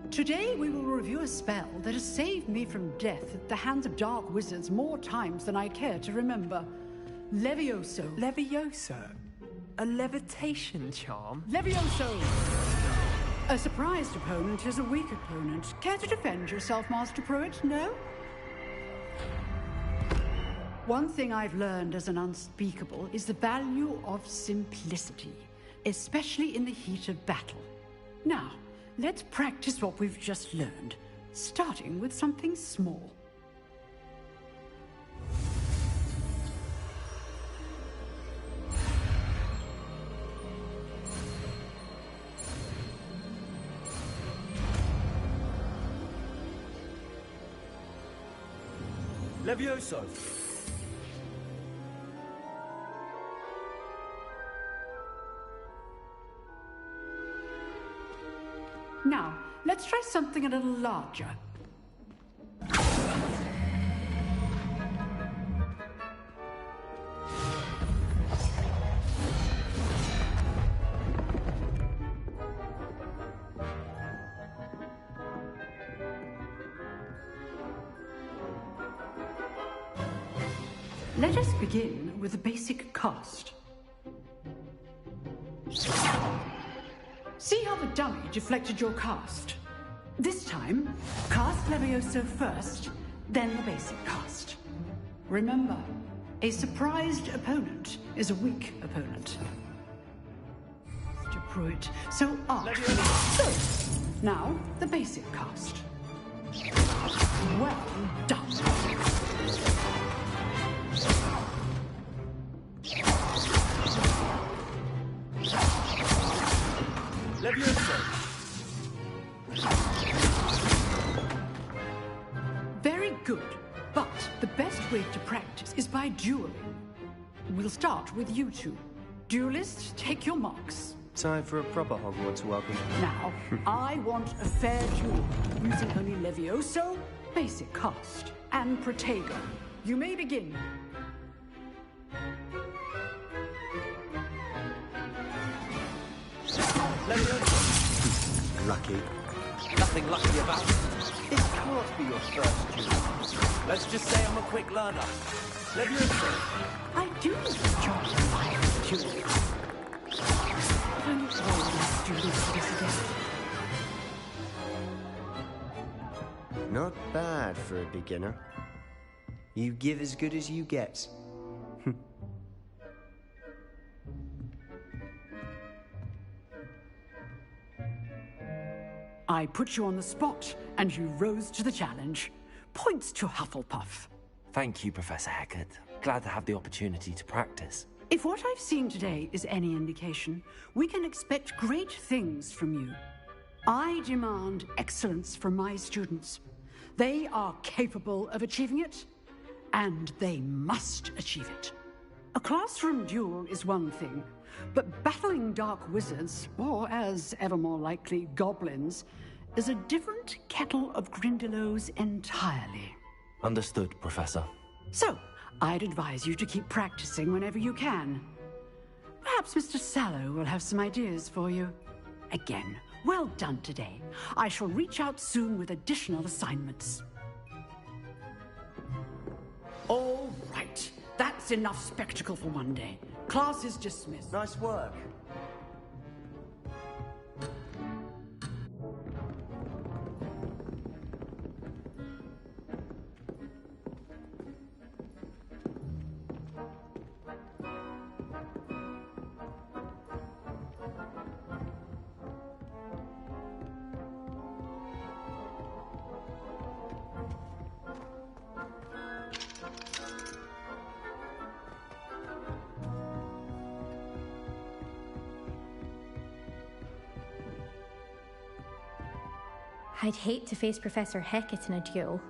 Today we will review a spell that has saved me from death at the hands of dark wizards more times than I care to remember. Levioso. Levioso? A levitation charm? Levioso! A surprised opponent is a weak opponent. Care to defend yourself, Master Pruitt? No? One thing I've learned as an unspeakable is the value of simplicity, especially in the heat of battle. Now, let's practice what we've just learned, starting with something small. Levioso! Now, let's try something a little larger. Let us begin with the basic cast. See how the dummy deflected your cast? This time, cast Levioso first, then the basic cast. Remember, a surprised opponent is a weak opponent. Mr. Pruitt, so so, now the basic cast. Well done. Very good, but the best way to practice is by dueling. We'll start with you two. Duelists, take your marks. Time for a proper Hogwarts welcome. Now, I want a fair duel, using only Levioso, basic cast, and Protego. You may begin. Lucky. Nothing lucky about it. This can't be your first duel. Let's just say I'm a quick learner. Levioso. I do enjoy my duel. But I'm always do this again. Not bad for a beginner. You give as good as you get. I put you on the spot, and you rose to the challenge. Points to Hufflepuff. Thank you, Professor Hecat. Glad to have the opportunity to practice. If what I've seen today is any indication, we can expect great things from you. I demand excellence from my students. They are capable of achieving it, and they must achieve it. A classroom duel is one thing, but battling dark wizards, or as ever more likely, goblins, is a different kettle of Grindylows entirely. Understood, Professor. So, I'd advise you to keep practicing whenever you can. Perhaps Mr. Sallow will have some ideas for you. Again, well done today. I shall reach out soon with additional assignments. All right. That's enough spectacle for one day. Class is dismissed. Nice work. I'd hate to face Professor Hecat in a duel.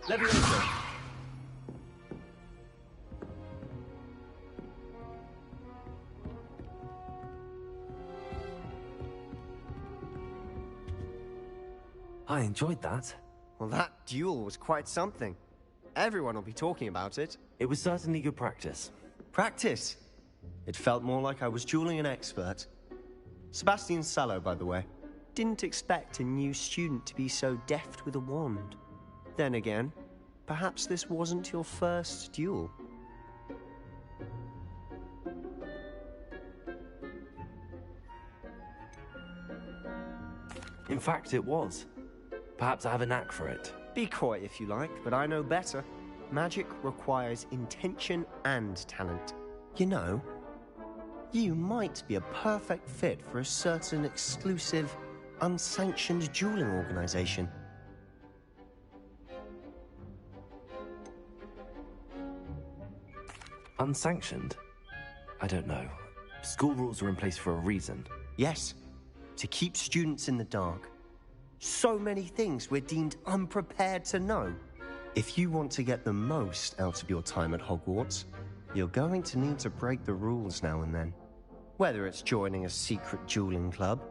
Leviosa. I enjoyed that. Well, that duel was quite something. Everyone will be talking about it. It was certainly good practice. Practice? It felt more like I was dueling an expert. Sebastian Sallow, by the way. Didn't expect a new student to be so deft with a wand. Then again, perhaps this wasn't your first duel. In fact, it was. Perhaps I have a knack for it. Be coy if you like, but I know better. Magic requires intention and talent. You know, you might be a perfect fit for a certain exclusive, unsanctioned dueling organization. Unsanctioned? I don't know. School rules are in place for a reason. Yes, to keep students in the dark. So many things we're deemed unprepared to know. If you want to get the most out of your time at Hogwarts, you're going to need to break the rules now and then. Whether it's joining a secret dueling club,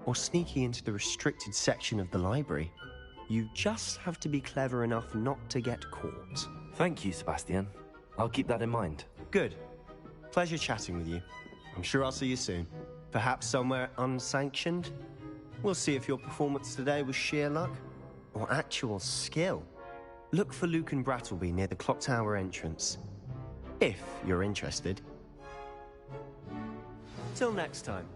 or sneaking into the restricted section of the library, you just have to be clever enough not to get caught. Thank you, Sebastian. I'll keep that in mind. Good. Pleasure chatting with you. I'm sure I'll see you soon. Perhaps somewhere unsanctioned? We'll see if your performance today was sheer luck or actual skill. Look for Luke and Brattleby near the clock tower entrance, if you're interested. Till next time.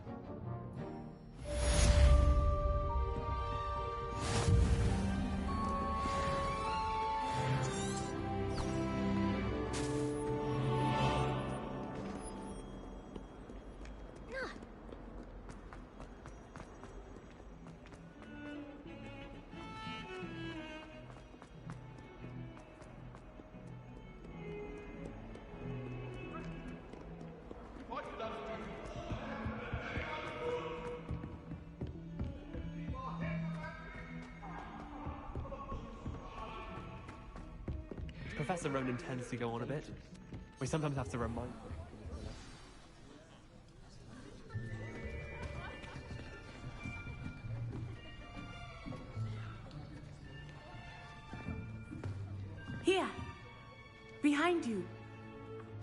Professor Ronan tends to go on a bit. We sometimes have to remind... Here! Behind you!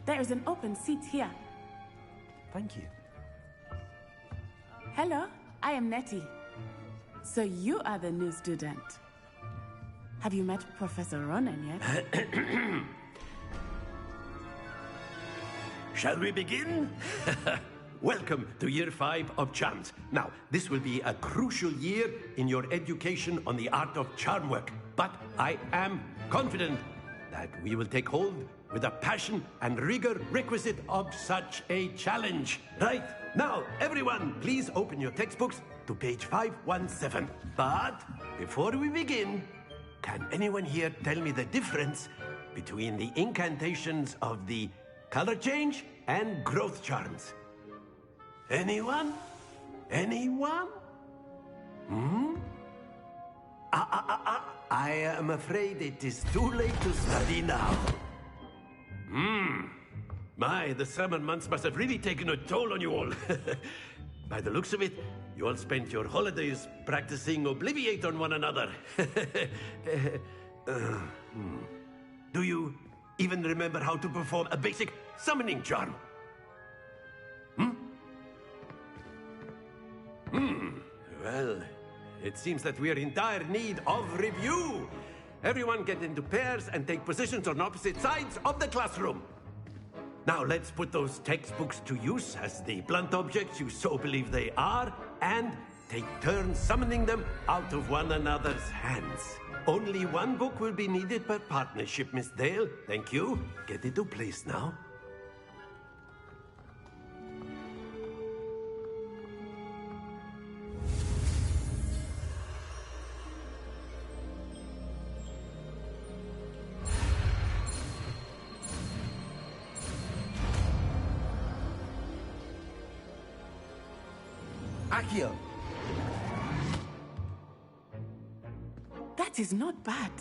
There is an open seat here. Thank you. Hello, I am Nettie. So you are the new student. Have you met Professor Ronan yet? Shall we begin? Welcome to Year 5 of Charms. Now, this will be a crucial year in your education on the art of charm work. But I am confident that we will take hold with the passion and rigor requisite of such a challenge. Right, now, everyone, please open your textbooks to page 517. But before we begin, can anyone here tell me the difference between the incantations of the color change and growth charms? Anyone? Anyone? I am afraid it is too late to study now. My, the summer months must have really taken a toll on you all. By the looks of it, you all spent your holidays practicing Obliviate on one another. Do you even remember how to perform a basic summoning charm? Well, it seems that we are in dire need of review. Everyone get into pairs and take positions on opposite sides of the classroom. Now let's put those textbooks to use as the blunt objects you so believe they are, and take turns summoning them out of one another's hands. Only one book will be needed per partnership, Miss Dale. Thank you. Get into place now. Accio! That is not bad.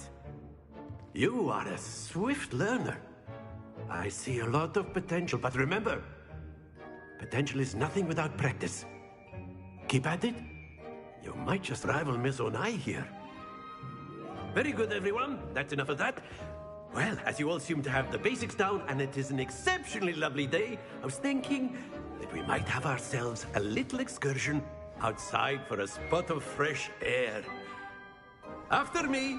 You are a swift learner. I see a lot of potential, but remember, potential is nothing without practice. Keep at it. You might just rival Miss Onai here. Very good, everyone. That's enough of that. Well, as you all seem to have the basics down, and it is an exceptionally lovely day, I was thinking that we might have ourselves a little excursion outside for a spot of fresh air. After me.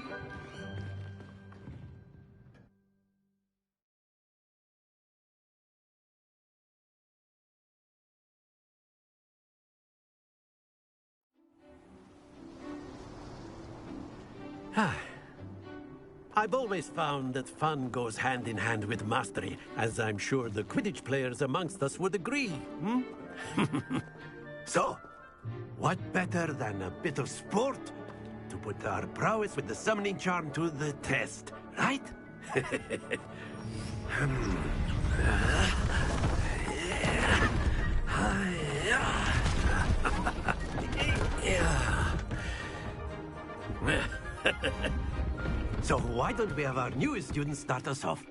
I've always found that fun goes hand in hand with mastery, as I'm sure the Quidditch players amongst us would agree. So, what better than a bit of sport to put our prowess with the summoning charm to the test, right? So why don't we have our newest student start us off?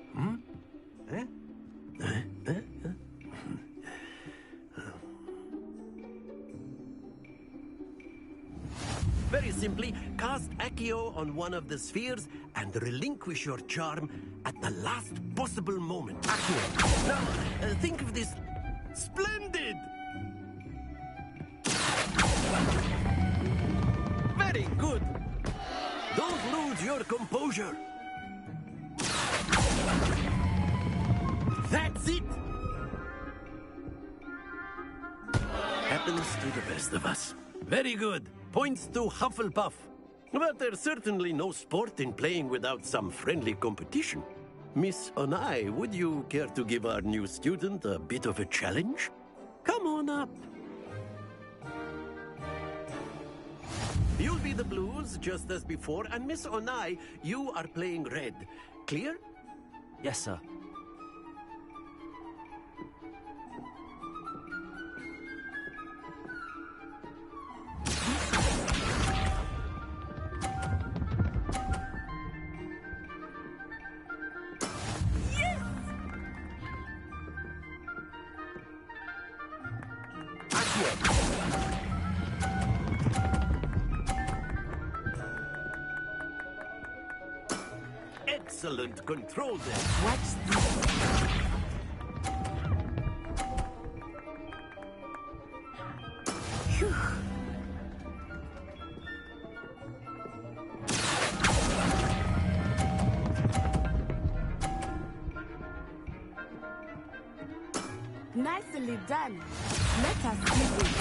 Very simply, cast Accio on one of the spheres and relinquish your charm at the last possible moment. Accio. Now, think of this. Splendid! Very good. Don't lose your composure. That's it! Happens to the best of us. Very good. Points to Hufflepuff. But there's certainly no sport in playing without some friendly competition. Miss Onai, would you care to give our new student a bit of a challenge? Come on up. You'll be the blues, just as before, and Miss Onai, you are playing red. Clear? Yes, sir. Excellent control there. What's this? Phew. Nicely done. Let us see this.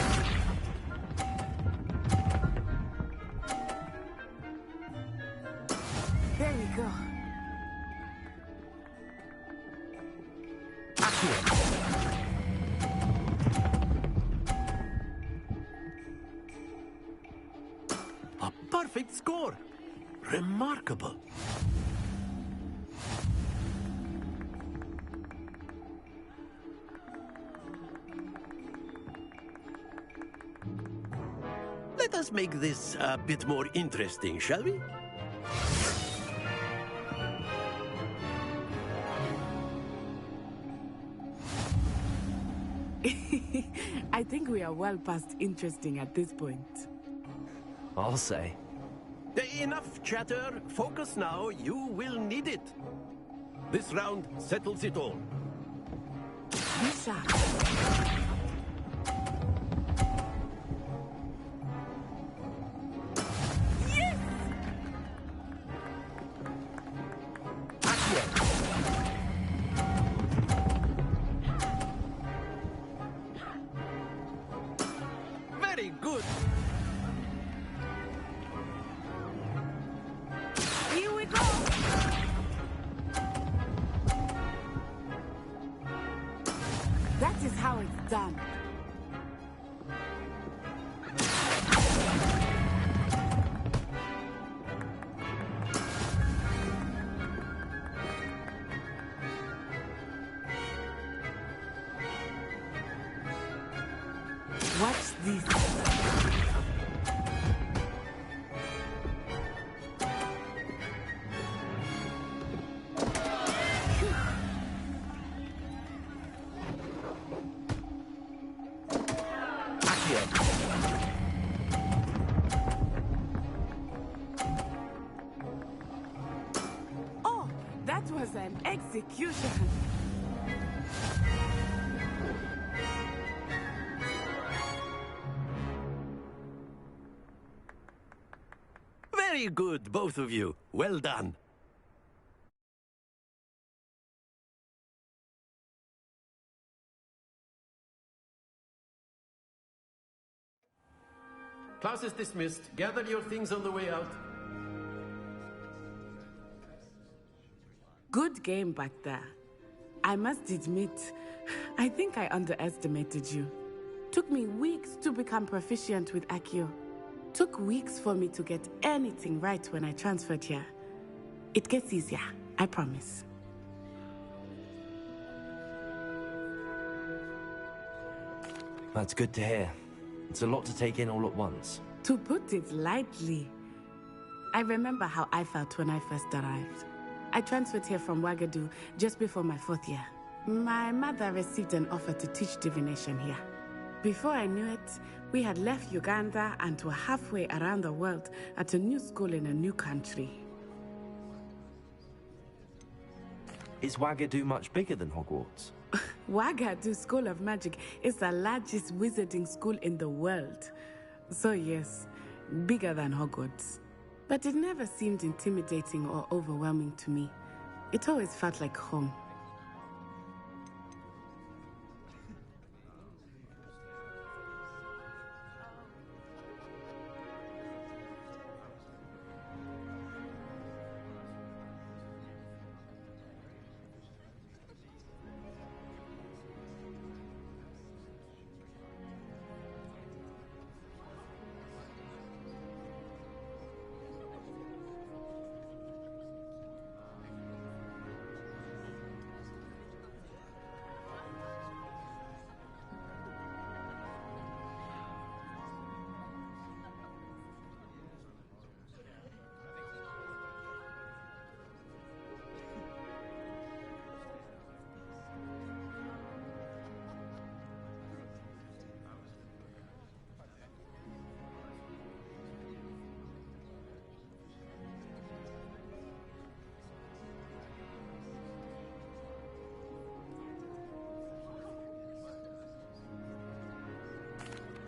There we go. A perfect score. Remarkable. Let us make this a bit more interesting, shall we? I think we are well past interesting at this point. I'll say. Enough chatter. Focus now. You will need it. This round settles it all. Be sharp. Very good. Here we go. That is how it's done. Watch this. was an execution. Very good, both of you. Well done. Class is dismissed. Gather your things on the way out. Good game back there. I must admit, I think I underestimated you. Took me weeks to become proficient with Accio. Took weeks for me to get anything right when I transferred here. It gets easier, I promise. That's good to hear. It's a lot to take in all at once. To put it lightly, I remember how I felt when I first arrived. I transferred here from Wagadu just before my 4th year. My mother received an offer to teach divination here. Before I knew it, we had left Uganda and were halfway around the world at a new school in a new country. Is Wagadu much bigger than Hogwarts? Wagadu School of Magic is the largest wizarding school in the world. So yes, bigger than Hogwarts. But it never seemed intimidating or overwhelming to me. It always felt like home.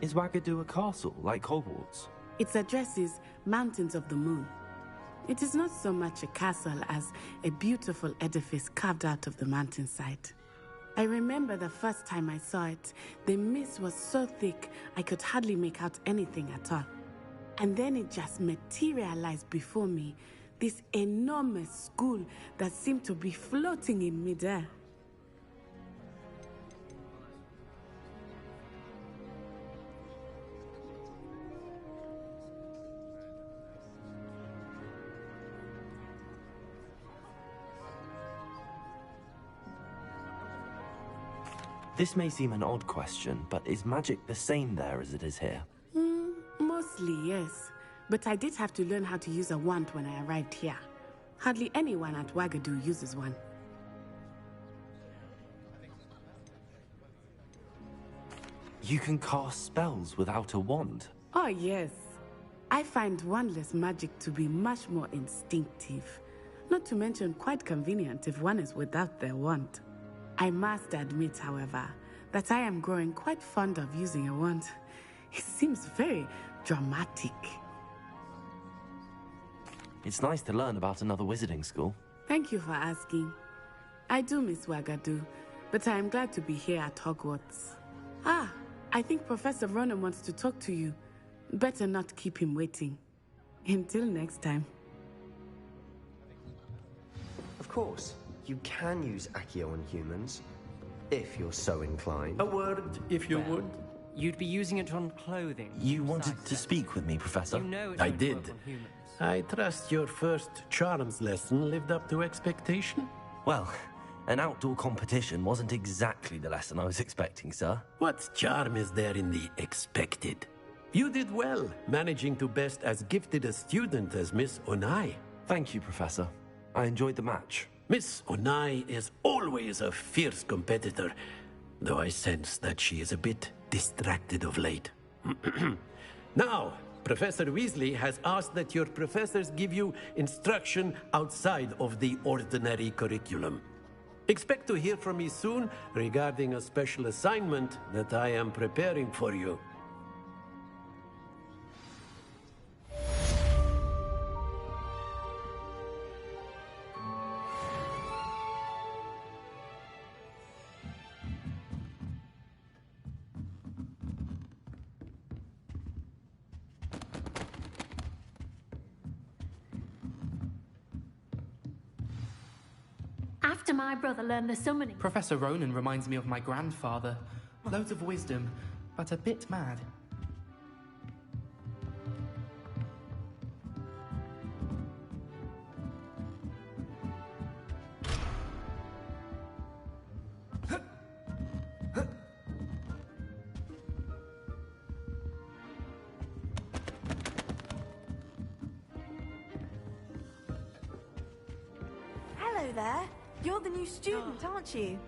Is Wagadu a castle, like Hogwarts? Its address is Mountains of the Moon. It is not so much a castle as a beautiful edifice carved out of the mountainside. I remember the first time I saw it, the mist was so thick I could hardly make out anything at all. And then it just materialized before me, this enormous school that seemed to be floating in midair. This may seem an odd question, but is magic the same there as it is here? Mostly, yes. But I did have to learn how to use a wand when I arrived here. Hardly anyone at Wagadu uses one. You can cast spells without a wand? Oh, yes. I find wandless magic to be much more instinctive. Not to mention quite convenient if one is without their wand. I must admit, however, that I am growing quite fond of using a wand. It seems very dramatic. It's nice to learn about another wizarding school. Thank you for asking. I do miss Wagadu, but I am glad to be here at Hogwarts. Ah, I think Professor Ronan wants to talk to you. Better not keep him waiting. Until next time. Of course. You can use Accio on humans, if you're so inclined. A word, if you would. You'd be using it on clothing. You wanted to speak with me, Professor? You know it I won't did. work on humans. I trust your first charms lesson lived up to expectation? Well, an outdoor competition wasn't exactly the lesson I was expecting, sir. What charm is there in the expected? You did well, managing to best as gifted a student as Miss Onai. Thank you, Professor. I enjoyed the match. Miss Onai is always a fierce competitor, though I sense that she is a bit distracted of late. Now, Professor Weasley has asked that your professors give you instruction outside of the ordinary curriculum. Expect to hear from me soon regarding a special assignment that I am preparing for you. After my brother learned the summoning... Professor Ronan reminds me of my grandfather. Loads of wisdom, but a bit mad. Hello there. You're the new student, aren't you?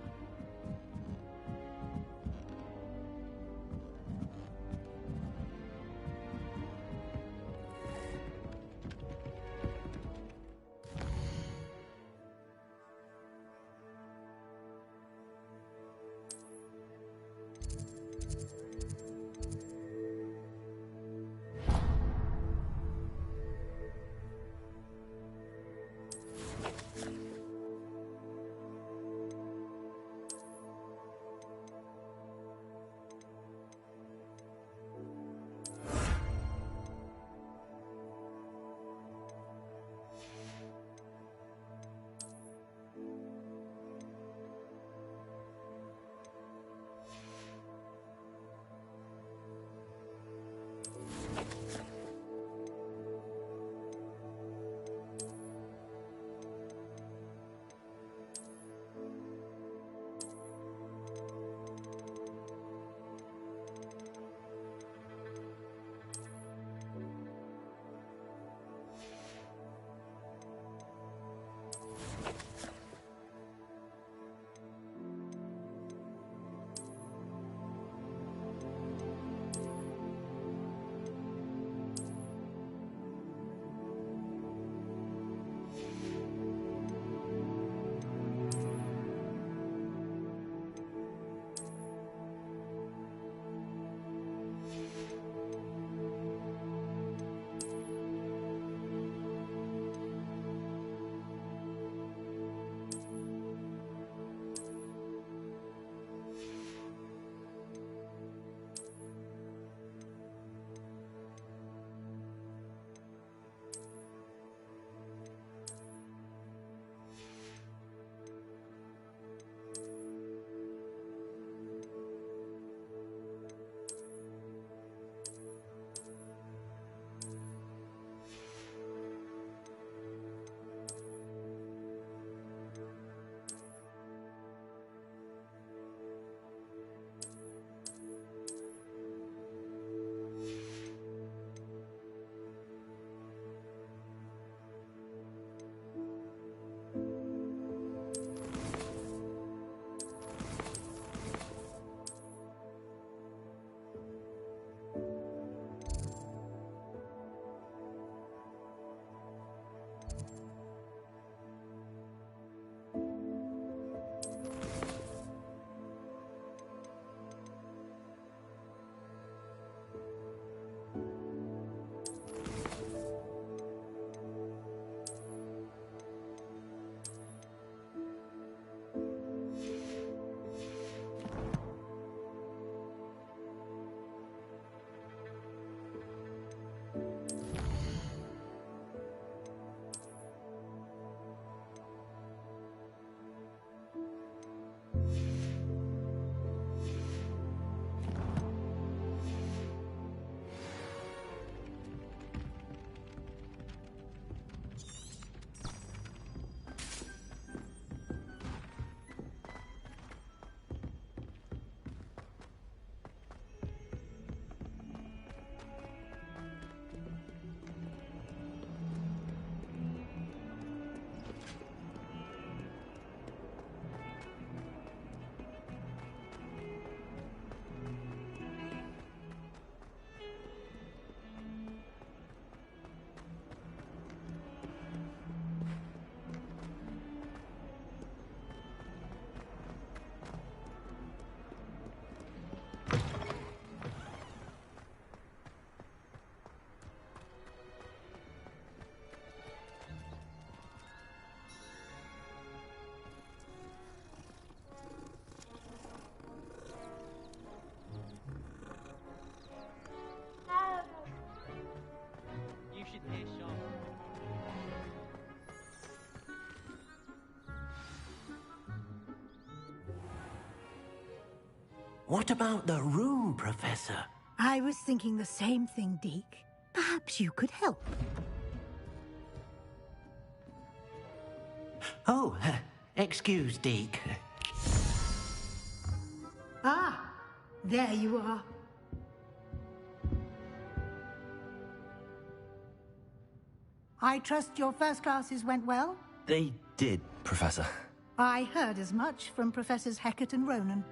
What about the room, Professor? I was thinking the same thing, Deke. Perhaps you could help. Oh, excuse, Deke. Ah, there you are. I trust your first classes went well? They did, Professor. I heard as much from Professors Hecat and Ronan.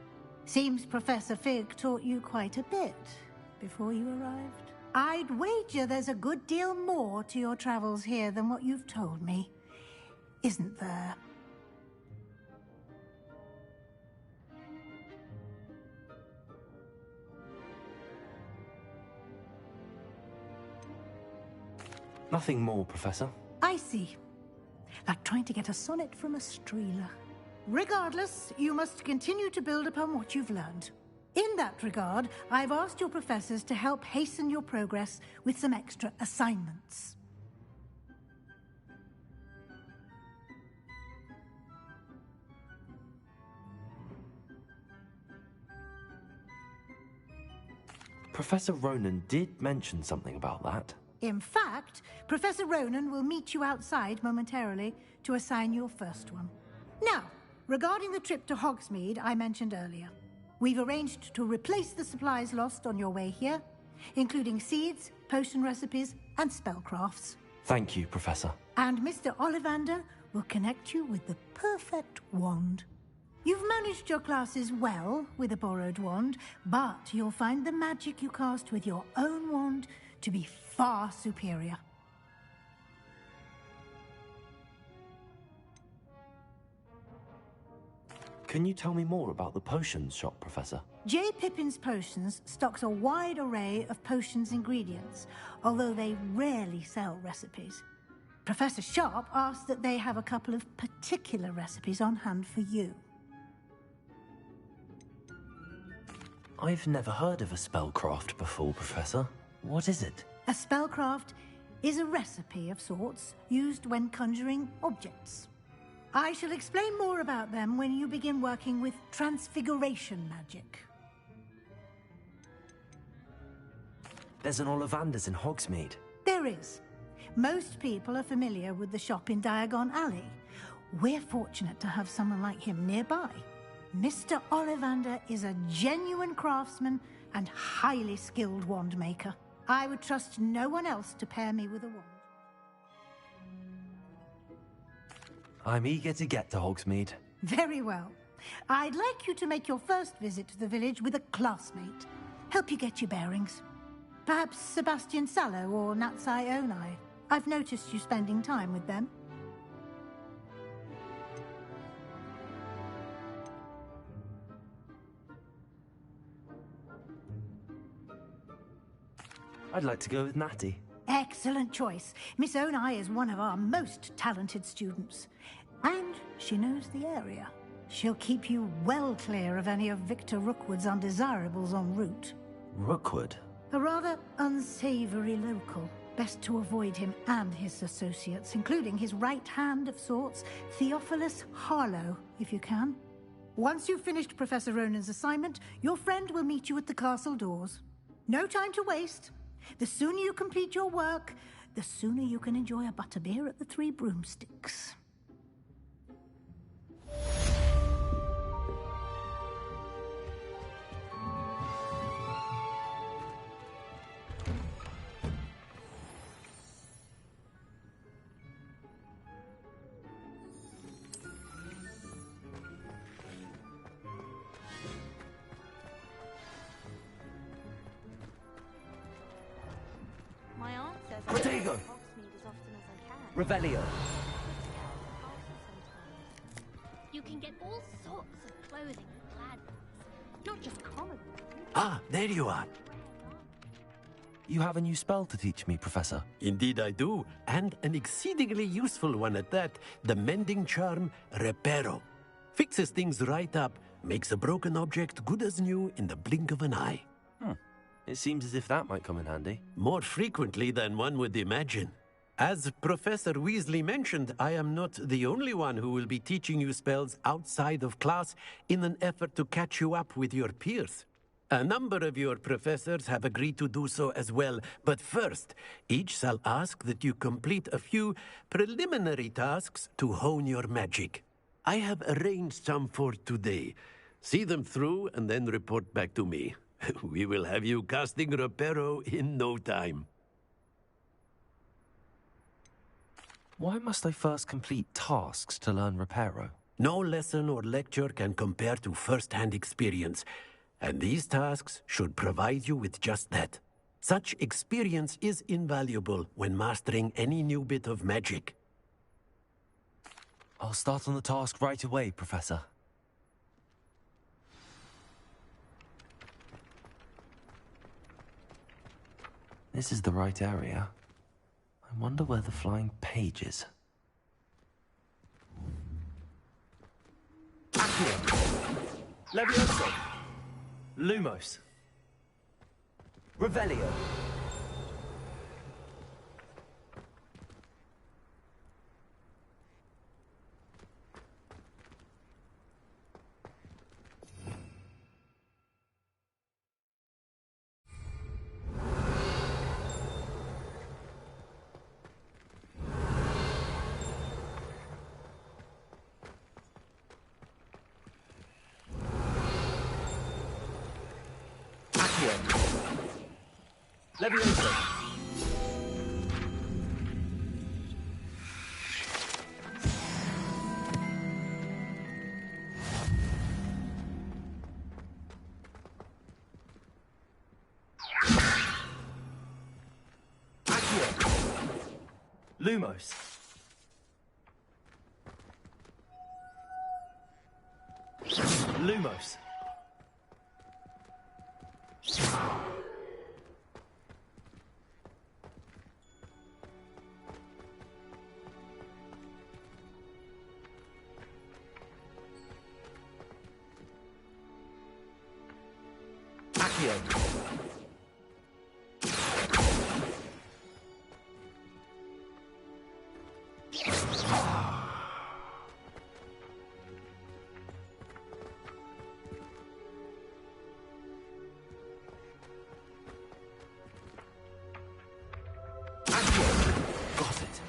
Seems Professor Fig taught you quite a bit before you arrived. I'd wager there's a good deal more to your travels here than what you've told me. Isn't there? Nothing more, Professor. I see. Like trying to get a sonnet from a streeler. Regardless, you must continue to build upon what you've learned. In that regard, I've asked your professors to help hasten your progress with some extra assignments. Professor Ronan did mention something about that. In fact, Professor Ronan will meet you outside momentarily to assign your first one. Now, regarding the trip to Hogsmeade I mentioned earlier, we've arranged to replace the supplies lost on your way here, including seeds, potion recipes, and spellcrafts. Thank you, Professor. And Mr. Ollivander will connect you with the perfect wand. You've managed your classes well with a borrowed wand, but you'll find the magic you cast with your own wand to be far superior. Can you tell me more about the potions shop, Professor? J. Pippin's Potions stocks a wide array of potions ingredients, although they rarely sell recipes. Professor Sharp asked that they have a couple of particular recipes on hand for you. I've never heard of a spellcraft before, Professor. What is it? A spellcraft is a recipe of sorts used when conjuring objects. I shall explain more about them when you begin working with transfiguration magic. There's an Ollivander's in Hogsmeade. There is. Most people are familiar with the shop in Diagon Alley. We're fortunate to have someone like him nearby. Mr. Ollivander is a genuine craftsman and highly skilled wand maker. I would trust no one else to pair me with a wand. I'm eager to get to Hogsmeade. Very well. I'd like you to make your first visit to the village with a classmate. Help you get your bearings. Perhaps Sebastian Sallow or Natsai Onai. I've noticed you spending time with them. I'd like to go with Natty. Excellent choice. Miss Onai is one of our most talented students. And she knows the area. She'll keep you well clear of any of Victor Rookwood's undesirables en route. Rookwood? A rather unsavory local. Best to avoid him and his associates, including his right hand of sorts, Theophilus Harlow, if you can. Once you've finished Professor Ronan's assignment, your friend will meet you at the castle doors. No time to waste. The sooner you complete your work, the sooner you can enjoy a butterbeer at the Three Broomsticks. My aunt says Protego! Hogsmeade as often as I can. Revelio. You can get all sorts of clothing with gladness, not just common ones. Ah, there you are. You have a new spell to teach me, Professor. Indeed I do, and an exceedingly useful one at that. The mending charm, Reparo. Fixes things right up, makes a broken object good as new in the blink of an eye. It seems as if that might come in handy. More frequently than one would imagine. As Professor Weasley mentioned, I am not the only one who will be teaching you spells outside of class in an effort to catch you up with your peers. A number of your professors have agreed to do so as well, but first, each shall ask that you complete a few preliminary tasks to hone your magic. I have arranged some for today. See them through and then report back to me. We will have you casting Reparo in no time. Why must I first complete tasks to learn Reparo? No lesson or lecture can compare to first-hand experience, and these tasks should provide you with just that. Such experience is invaluable when mastering any new bit of magic. I'll start on the task right away, Professor. This is the right area. I wonder where the flying page is. Accio. Levioso. Lumos. Revelio. Levioso. Accio. Lumos. Lumos. Got it.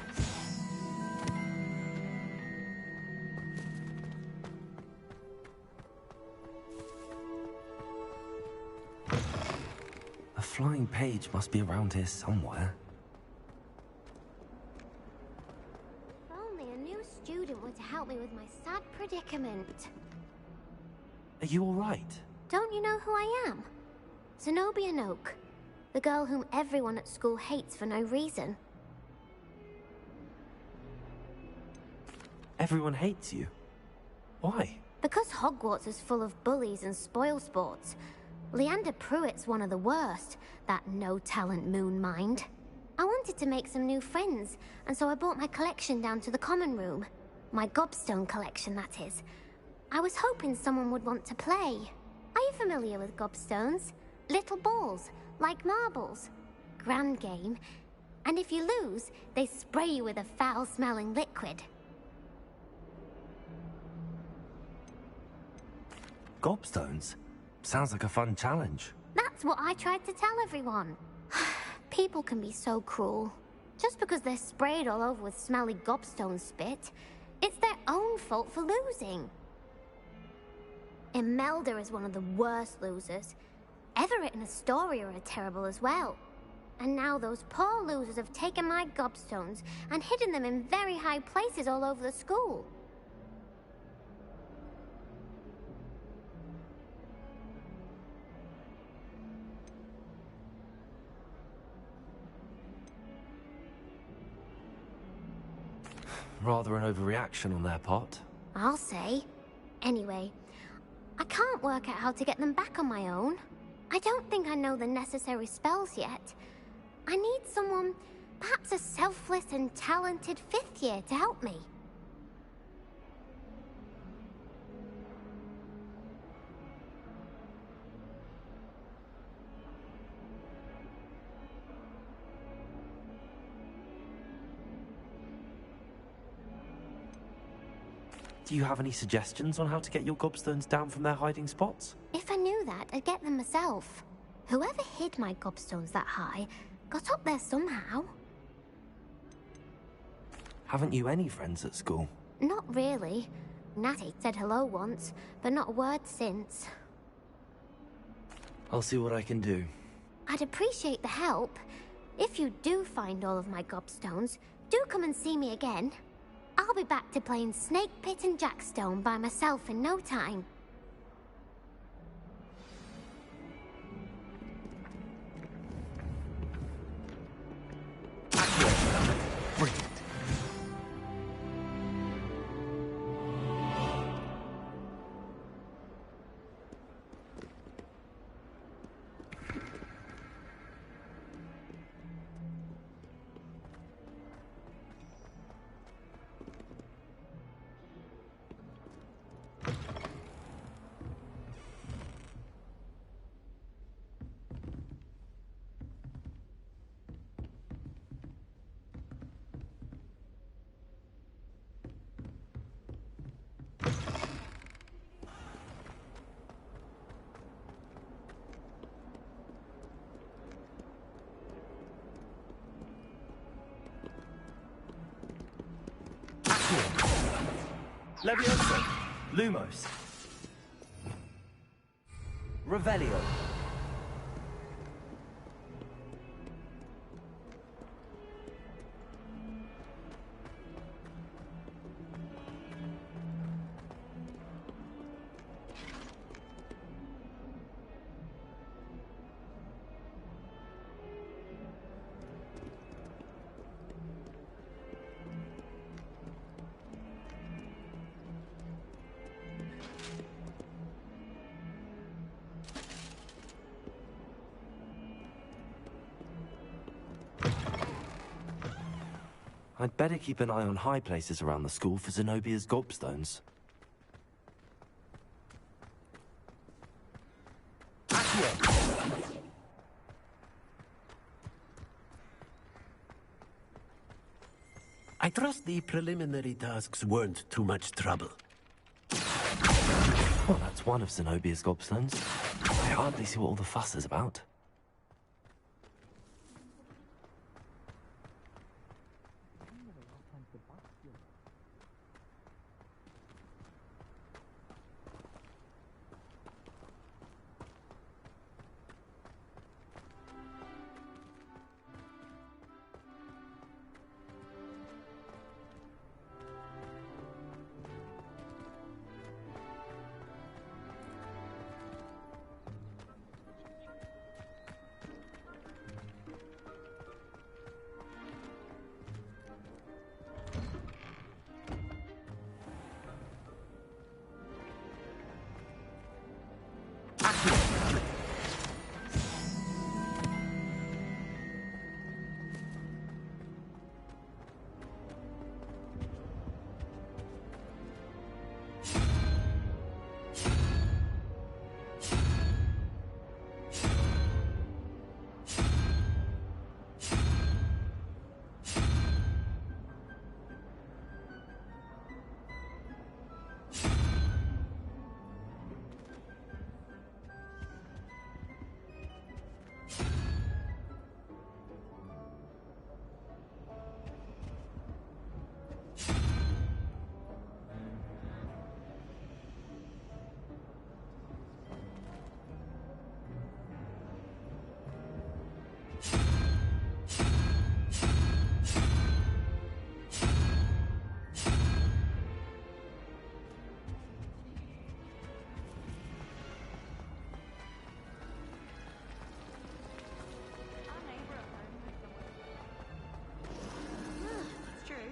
A flying page must be around here somewhere. If only a new student were to help me with my sad predicament. Are you all right? Don't you know who I am? Zenobia Noak, the girl whom everyone at school hates for no reason. Everyone hates you. Why? Because Hogwarts is full of bullies and spoilsports. Leander Pruitt's one of the worst, that no-talent moon mind. I wanted to make some new friends, and so I brought my collection down to the common room. My gobstone collection, that is. I was hoping someone would want to play. Are you familiar with gobstones? Little balls, like marbles. Grand game. And if you lose, they spray you with a foul-smelling liquid. Gobstones? Sounds like a fun challenge. That's what I tried to tell everyone. People can be so cruel. Just because they're sprayed all over with smelly gobstone spit, it's their own fault for losing. Imelda is one of the worst losers. Everett and Astoria are terrible as well. And now those poor losers have taken my gobstones and hidden them in very high places all over the school. Rather an overreaction on their part. I'll say. Anyway, I can't work out how to get them back on my own. I don't think I know the necessary spells yet. I need someone, perhaps a selfless and talented fifth year to help me. Do you have any suggestions on how to get your gobstones down from their hiding spots? If I knew that, I'd get them myself. Whoever hid my gobstones that high got up there somehow. Haven't you any friends at school? Not really. Natty said hello once, but not a word since. I'll see what I can do. I'd appreciate the help. If you do find all of my gobstones, do come and see me again. I'll be back to playing Snake Pit and Jackstone by myself in no time. Brilliant. Leviosa. Lumos. Revelio. I'd better keep an eye on high places around the school for Zenobia's gobstones. I trust the preliminary tasks weren't too much trouble. Well, that's one of Zenobia's gobstones. I hardly see what all the fuss is about.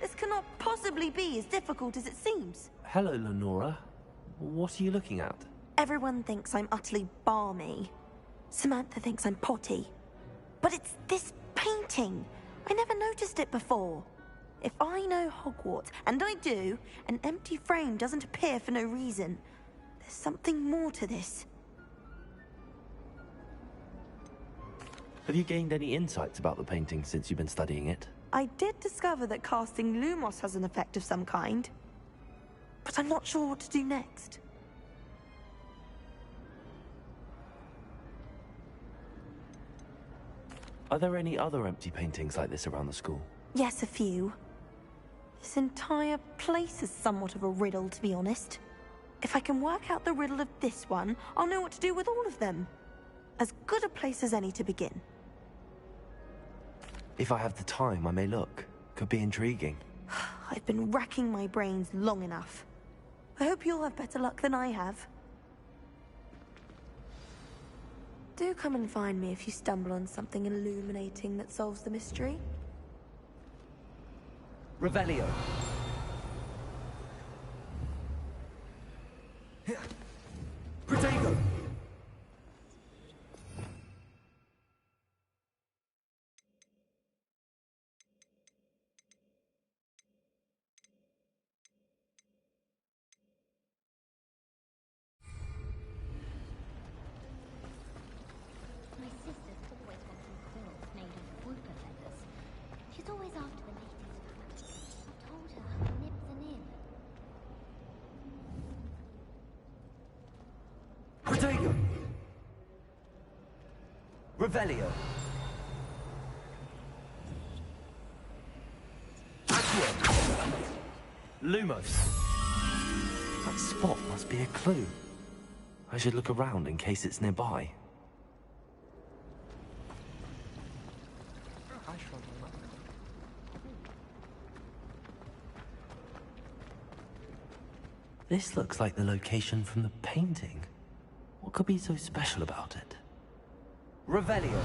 This cannot possibly be as difficult as it seems. Hello, Lenora. What are you looking at? Everyone thinks I'm utterly balmy. Samantha thinks I'm potty. But it's this painting. I never noticed it before. If I know Hogwarts, and I do, an empty frame doesn't appear for no reason. There's something more to this. Have you gained any insights about the painting since you've been studying it? I did discover that casting Lumos has an effect of some kind. but I'm not sure what to do next. Are there any other empty paintings like this around the school? Yes, a few. This entire place is somewhat of a riddle, to be honest. If I can work out the riddle of this one, I'll know what to do with all of them. As good a place as any to begin. If I have the time, I may look. Could be intriguing. I've been racking my brains long enough. I hope you'll have better luck than I have. Do come and find me if you stumble on something illuminating that solves the mystery. Revelio. Protego. My sister's always wanting quills made of whooper feathers. She's always after the latest fact. I told her, nibs and in. Protego. Revelio. Lumos. That spot must be a clue. I should look around in case it's nearby. This looks like the location from the painting. What could be so special about it? Revelio.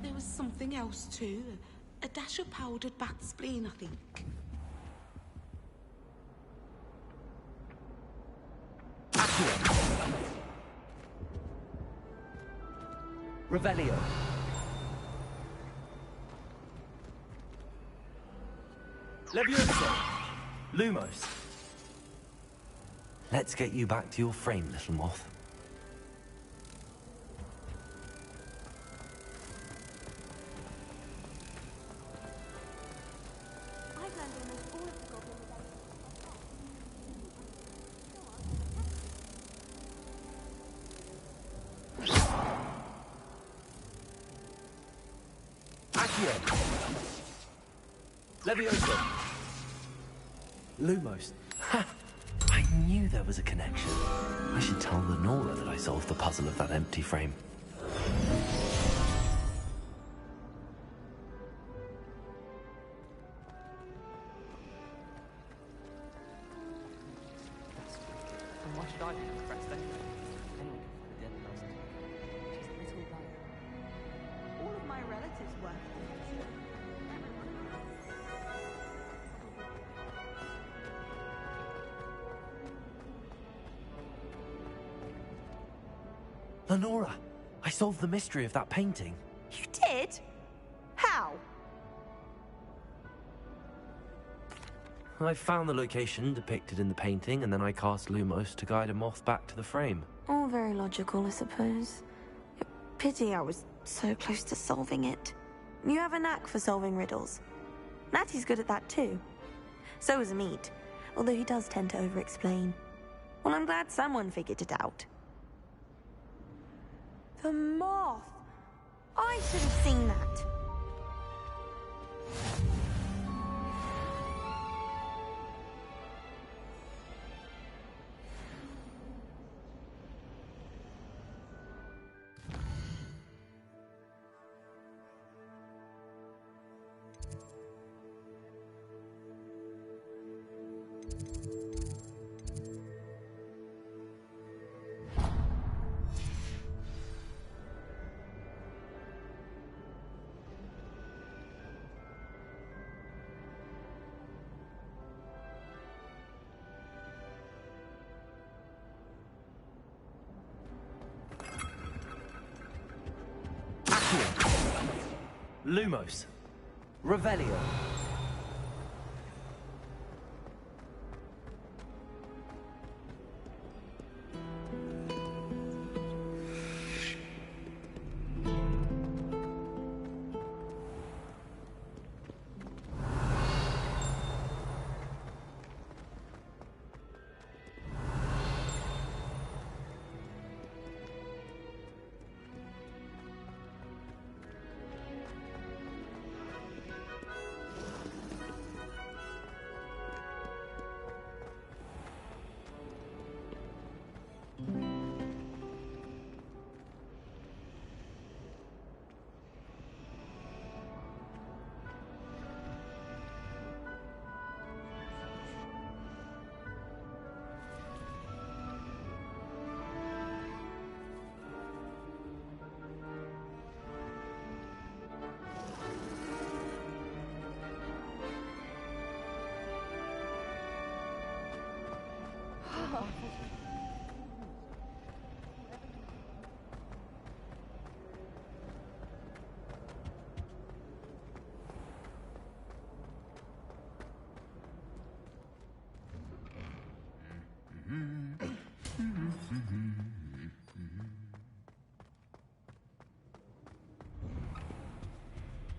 There was something else too. A dash of powdered bat spleen, I think. Revelio. Levioso! Lumos. Let's get you back to your frame, little moth. Levioso. Lumos. Ha! I knew there was a connection. I should tell Lenora that I solved the puzzle of that empty frame. And why should I be impressed anyway? Anyone can find a dead person. She's a little liar. All of my relatives work at the museum. Lenora! I solved the mystery of that painting. You did? How? I found the location depicted in the painting, and then I cast Lumos to guide a moth back to the frame. All very logical, I suppose. Pity I was so close to solving it. You have a knack for solving riddles. Natty's good at that too. So is Meat, although he does tend to over-explain. Well, I'm glad someone figured it out. The moth! I should have seen that. Lumos. Revelio.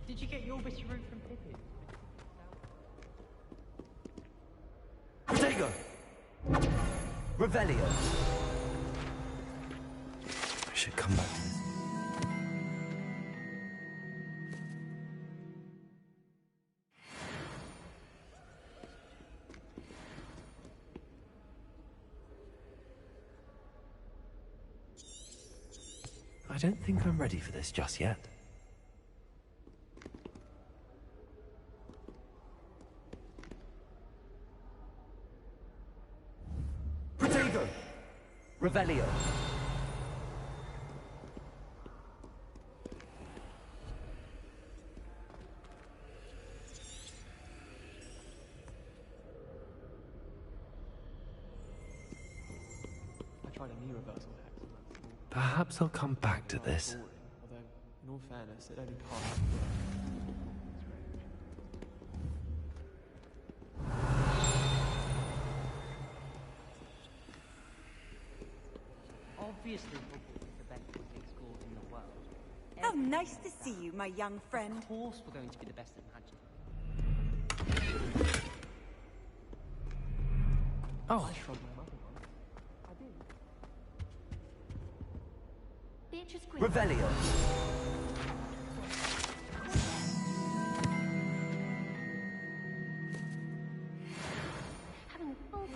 Did you get your bitty root from Pippin? Protego! Revelio. I should come back to this. I don't think I'm ready for this just yet. Protego! Revelio. I tried a new reversal hack on that small. Perhaps I'll come back to this. Although, in all fairness, it only passed. Obviously, Hogwarts is the best public school in the world. How nice to see you, my young friend. Of course we're going to be the best at magic. Oh. I shrugged my mother once. I did. Beatrice Green. Revelio. Having full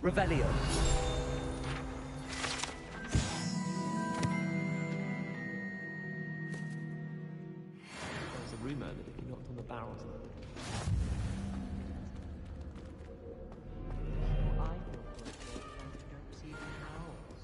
Revelio. There's a rumour that if you knocked on the barrels of the I feel good for you don't receive any owls.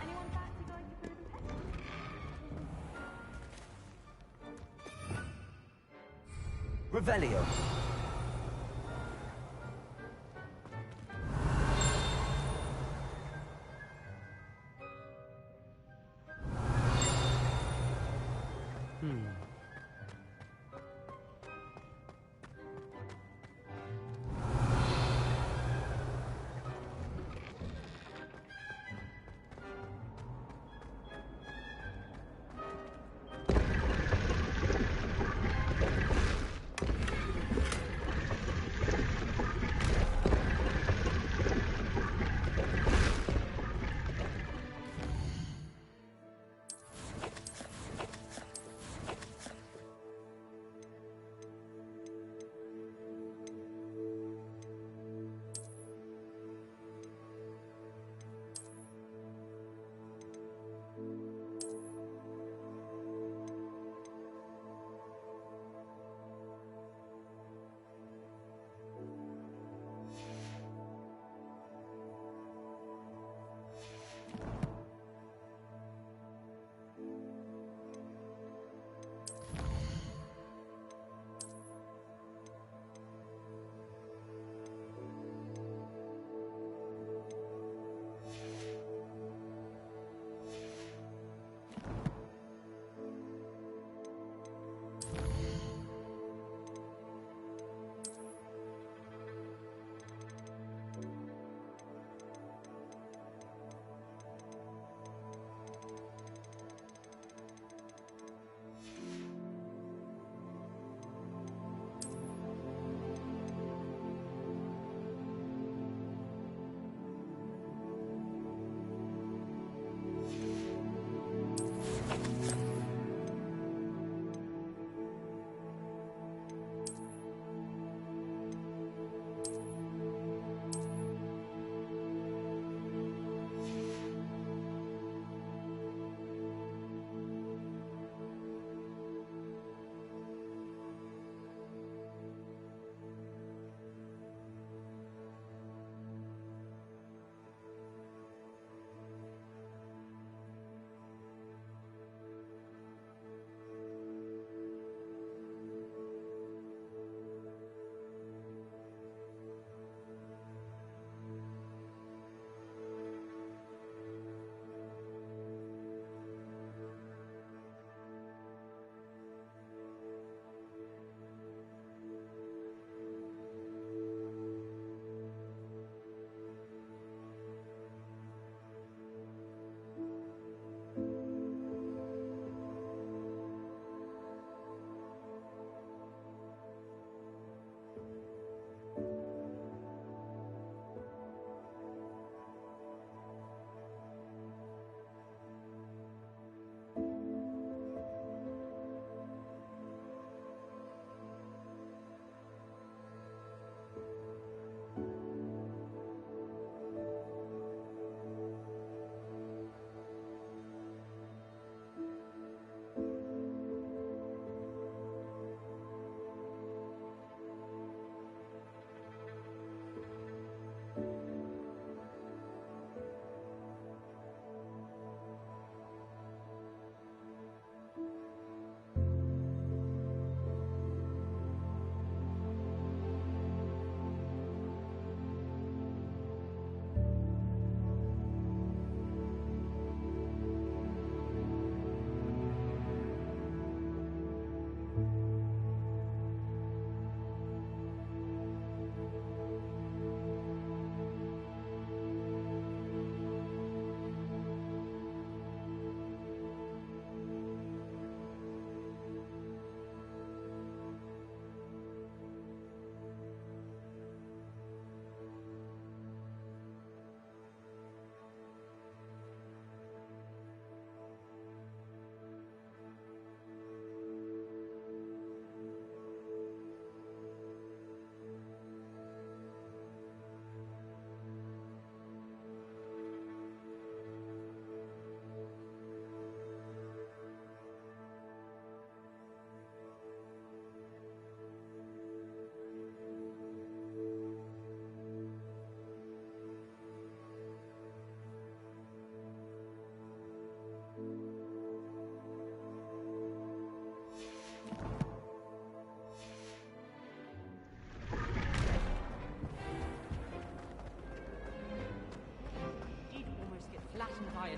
Anyone fancy going to Prison Pet? Revelio.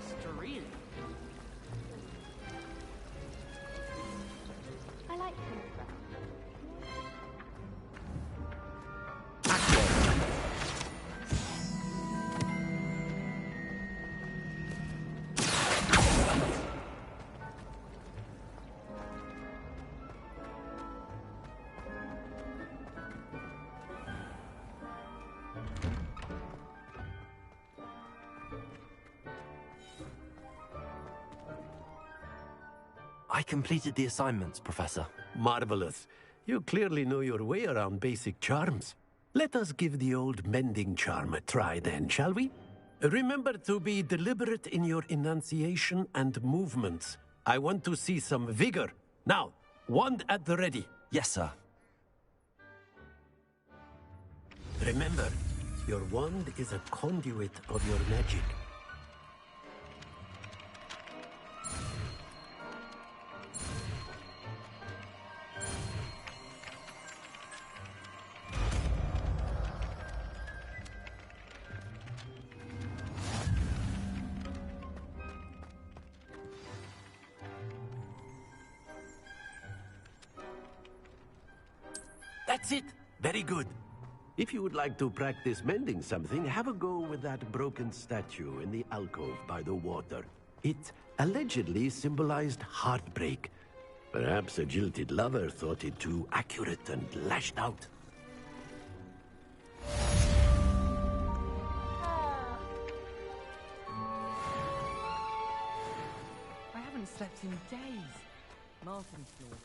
street. I like him. I completed the assignments, Professor. Marvelous. You clearly know your way around basic charms. Let us give the old mending charm a try then, shall we? Remember to be deliberate in your enunciation and movements. I want to see some vigor. Now, wand at the ready. Yes, sir. Remember, your wand is a conduit of your magic. That's it. Very good. If you would like to practice mending something, have a go with that broken statue in the alcove by the water. It allegedly symbolized heartbreak. Perhaps a jilted lover thought it too accurate and lashed out. I haven't slept in days. Martin's floor.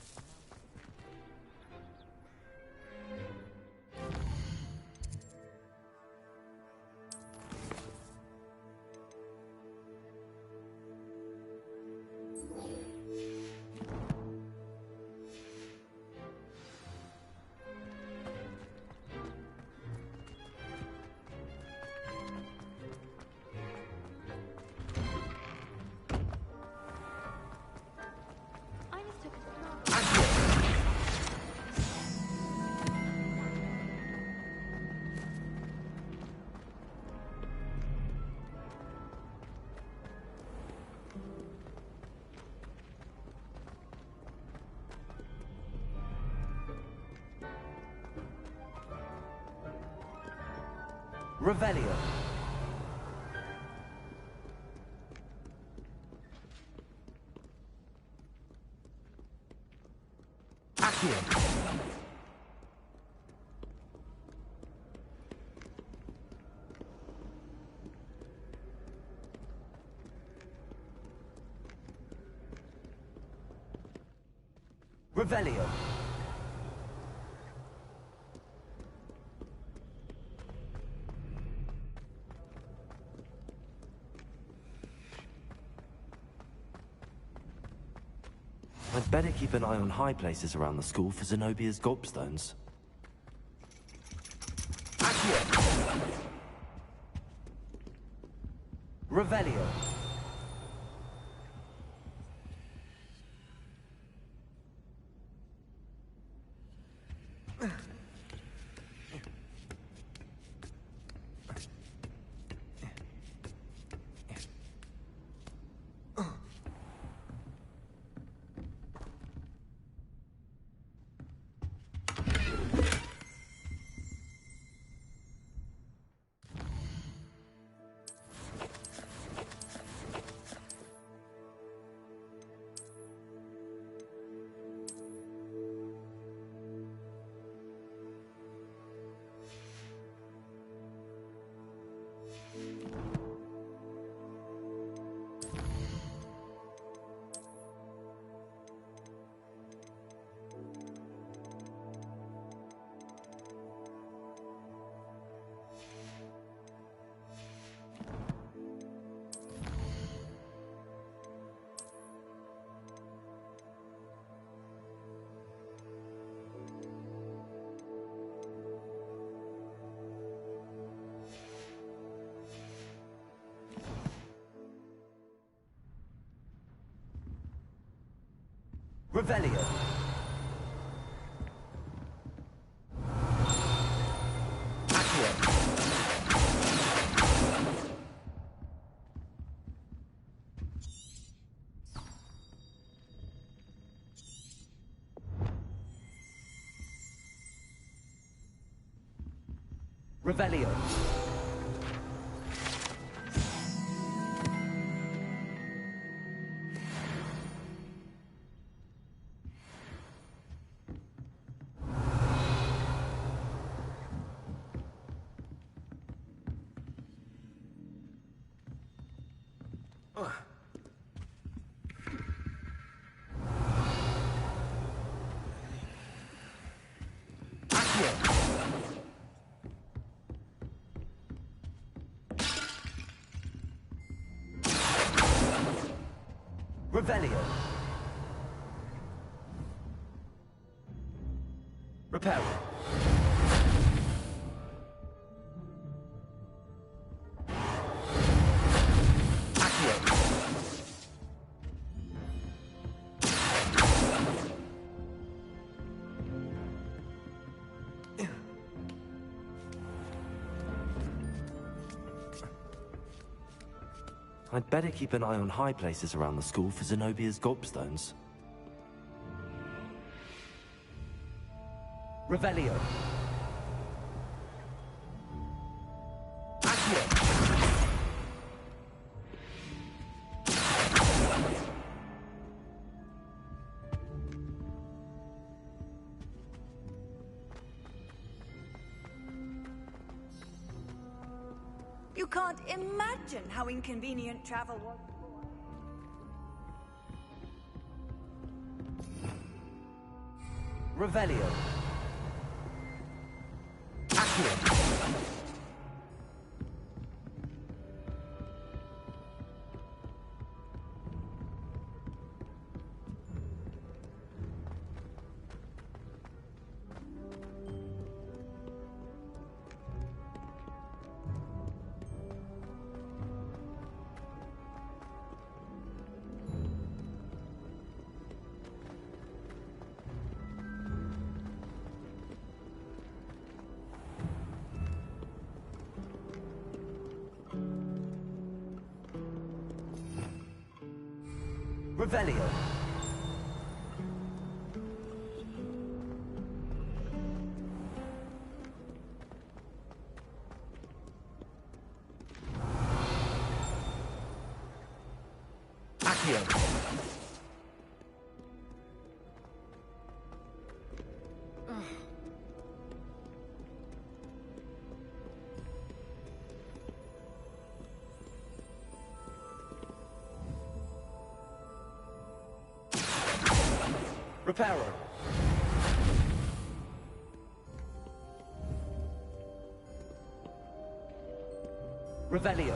Revelio. Accio. Revelio. I'd better keep an eye on high places around the school for Zenobia's gobstones. Accio. Revelio. Revelio. Accio. Revelio. Revelio. Reparo. I'd better keep an eye on high places around the school for Zenobia's gobstones. Revelio. You can't imagine how inconvenient travel was. Revelio. Revelio. Accio. Reparo. Revelio.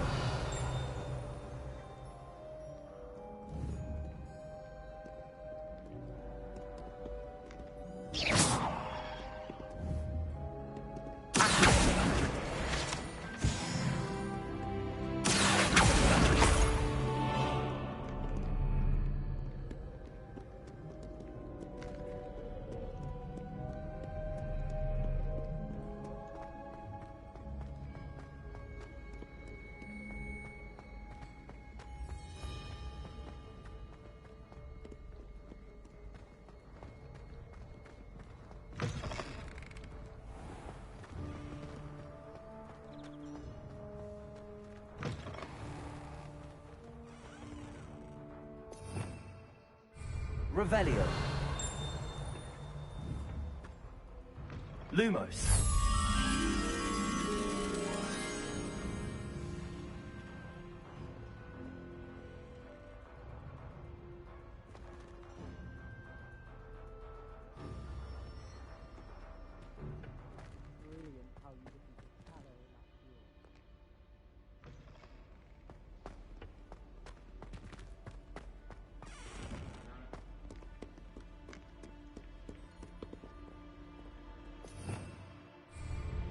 Revelio. Lumos.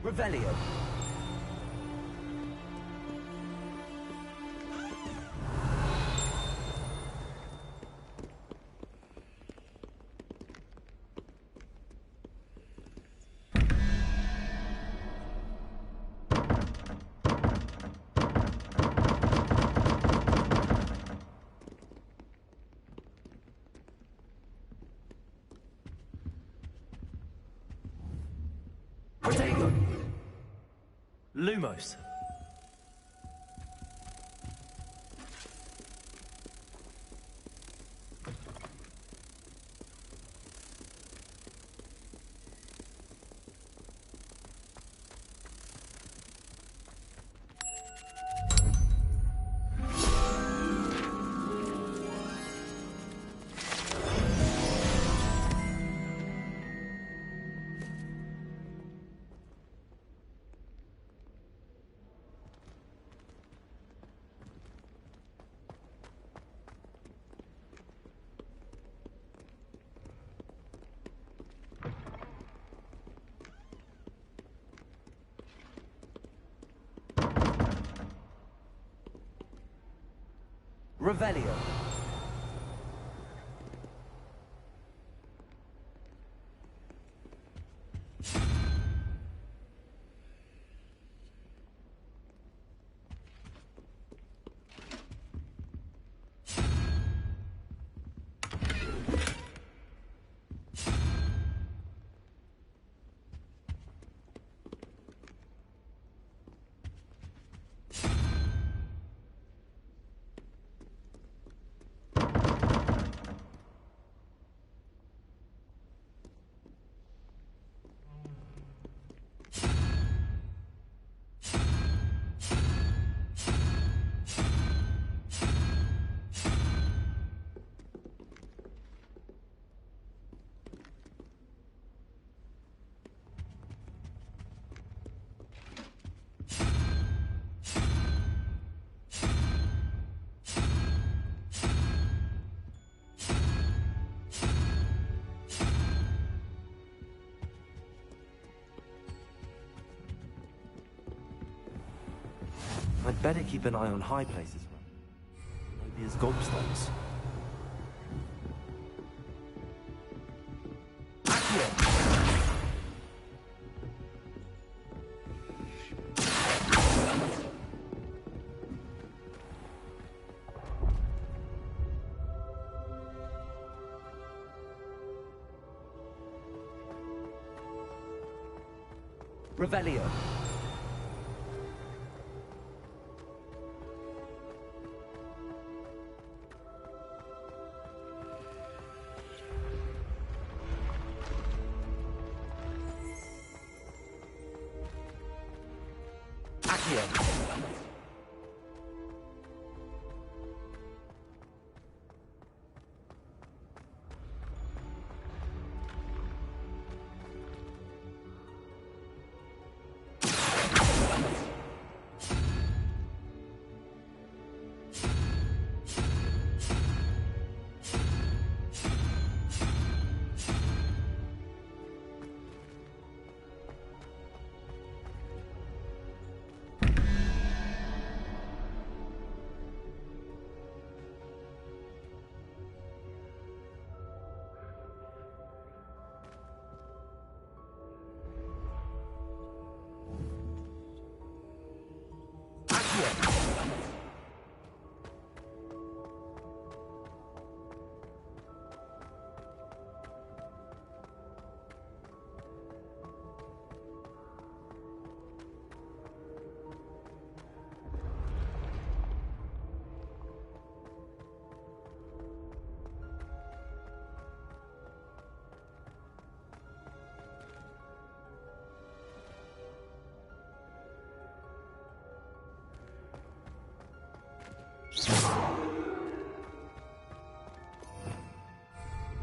Revelio. Protego. Lumos. Revelio. I'd better keep an eye on high places. Maybe as gobstones. Revelio.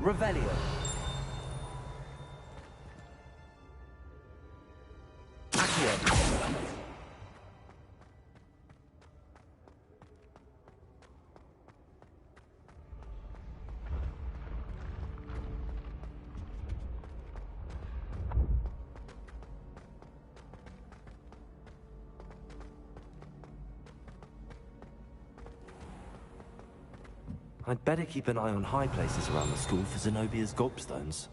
Revelio. I'd better keep an eye on high places around the school for Zenobia's gobstones.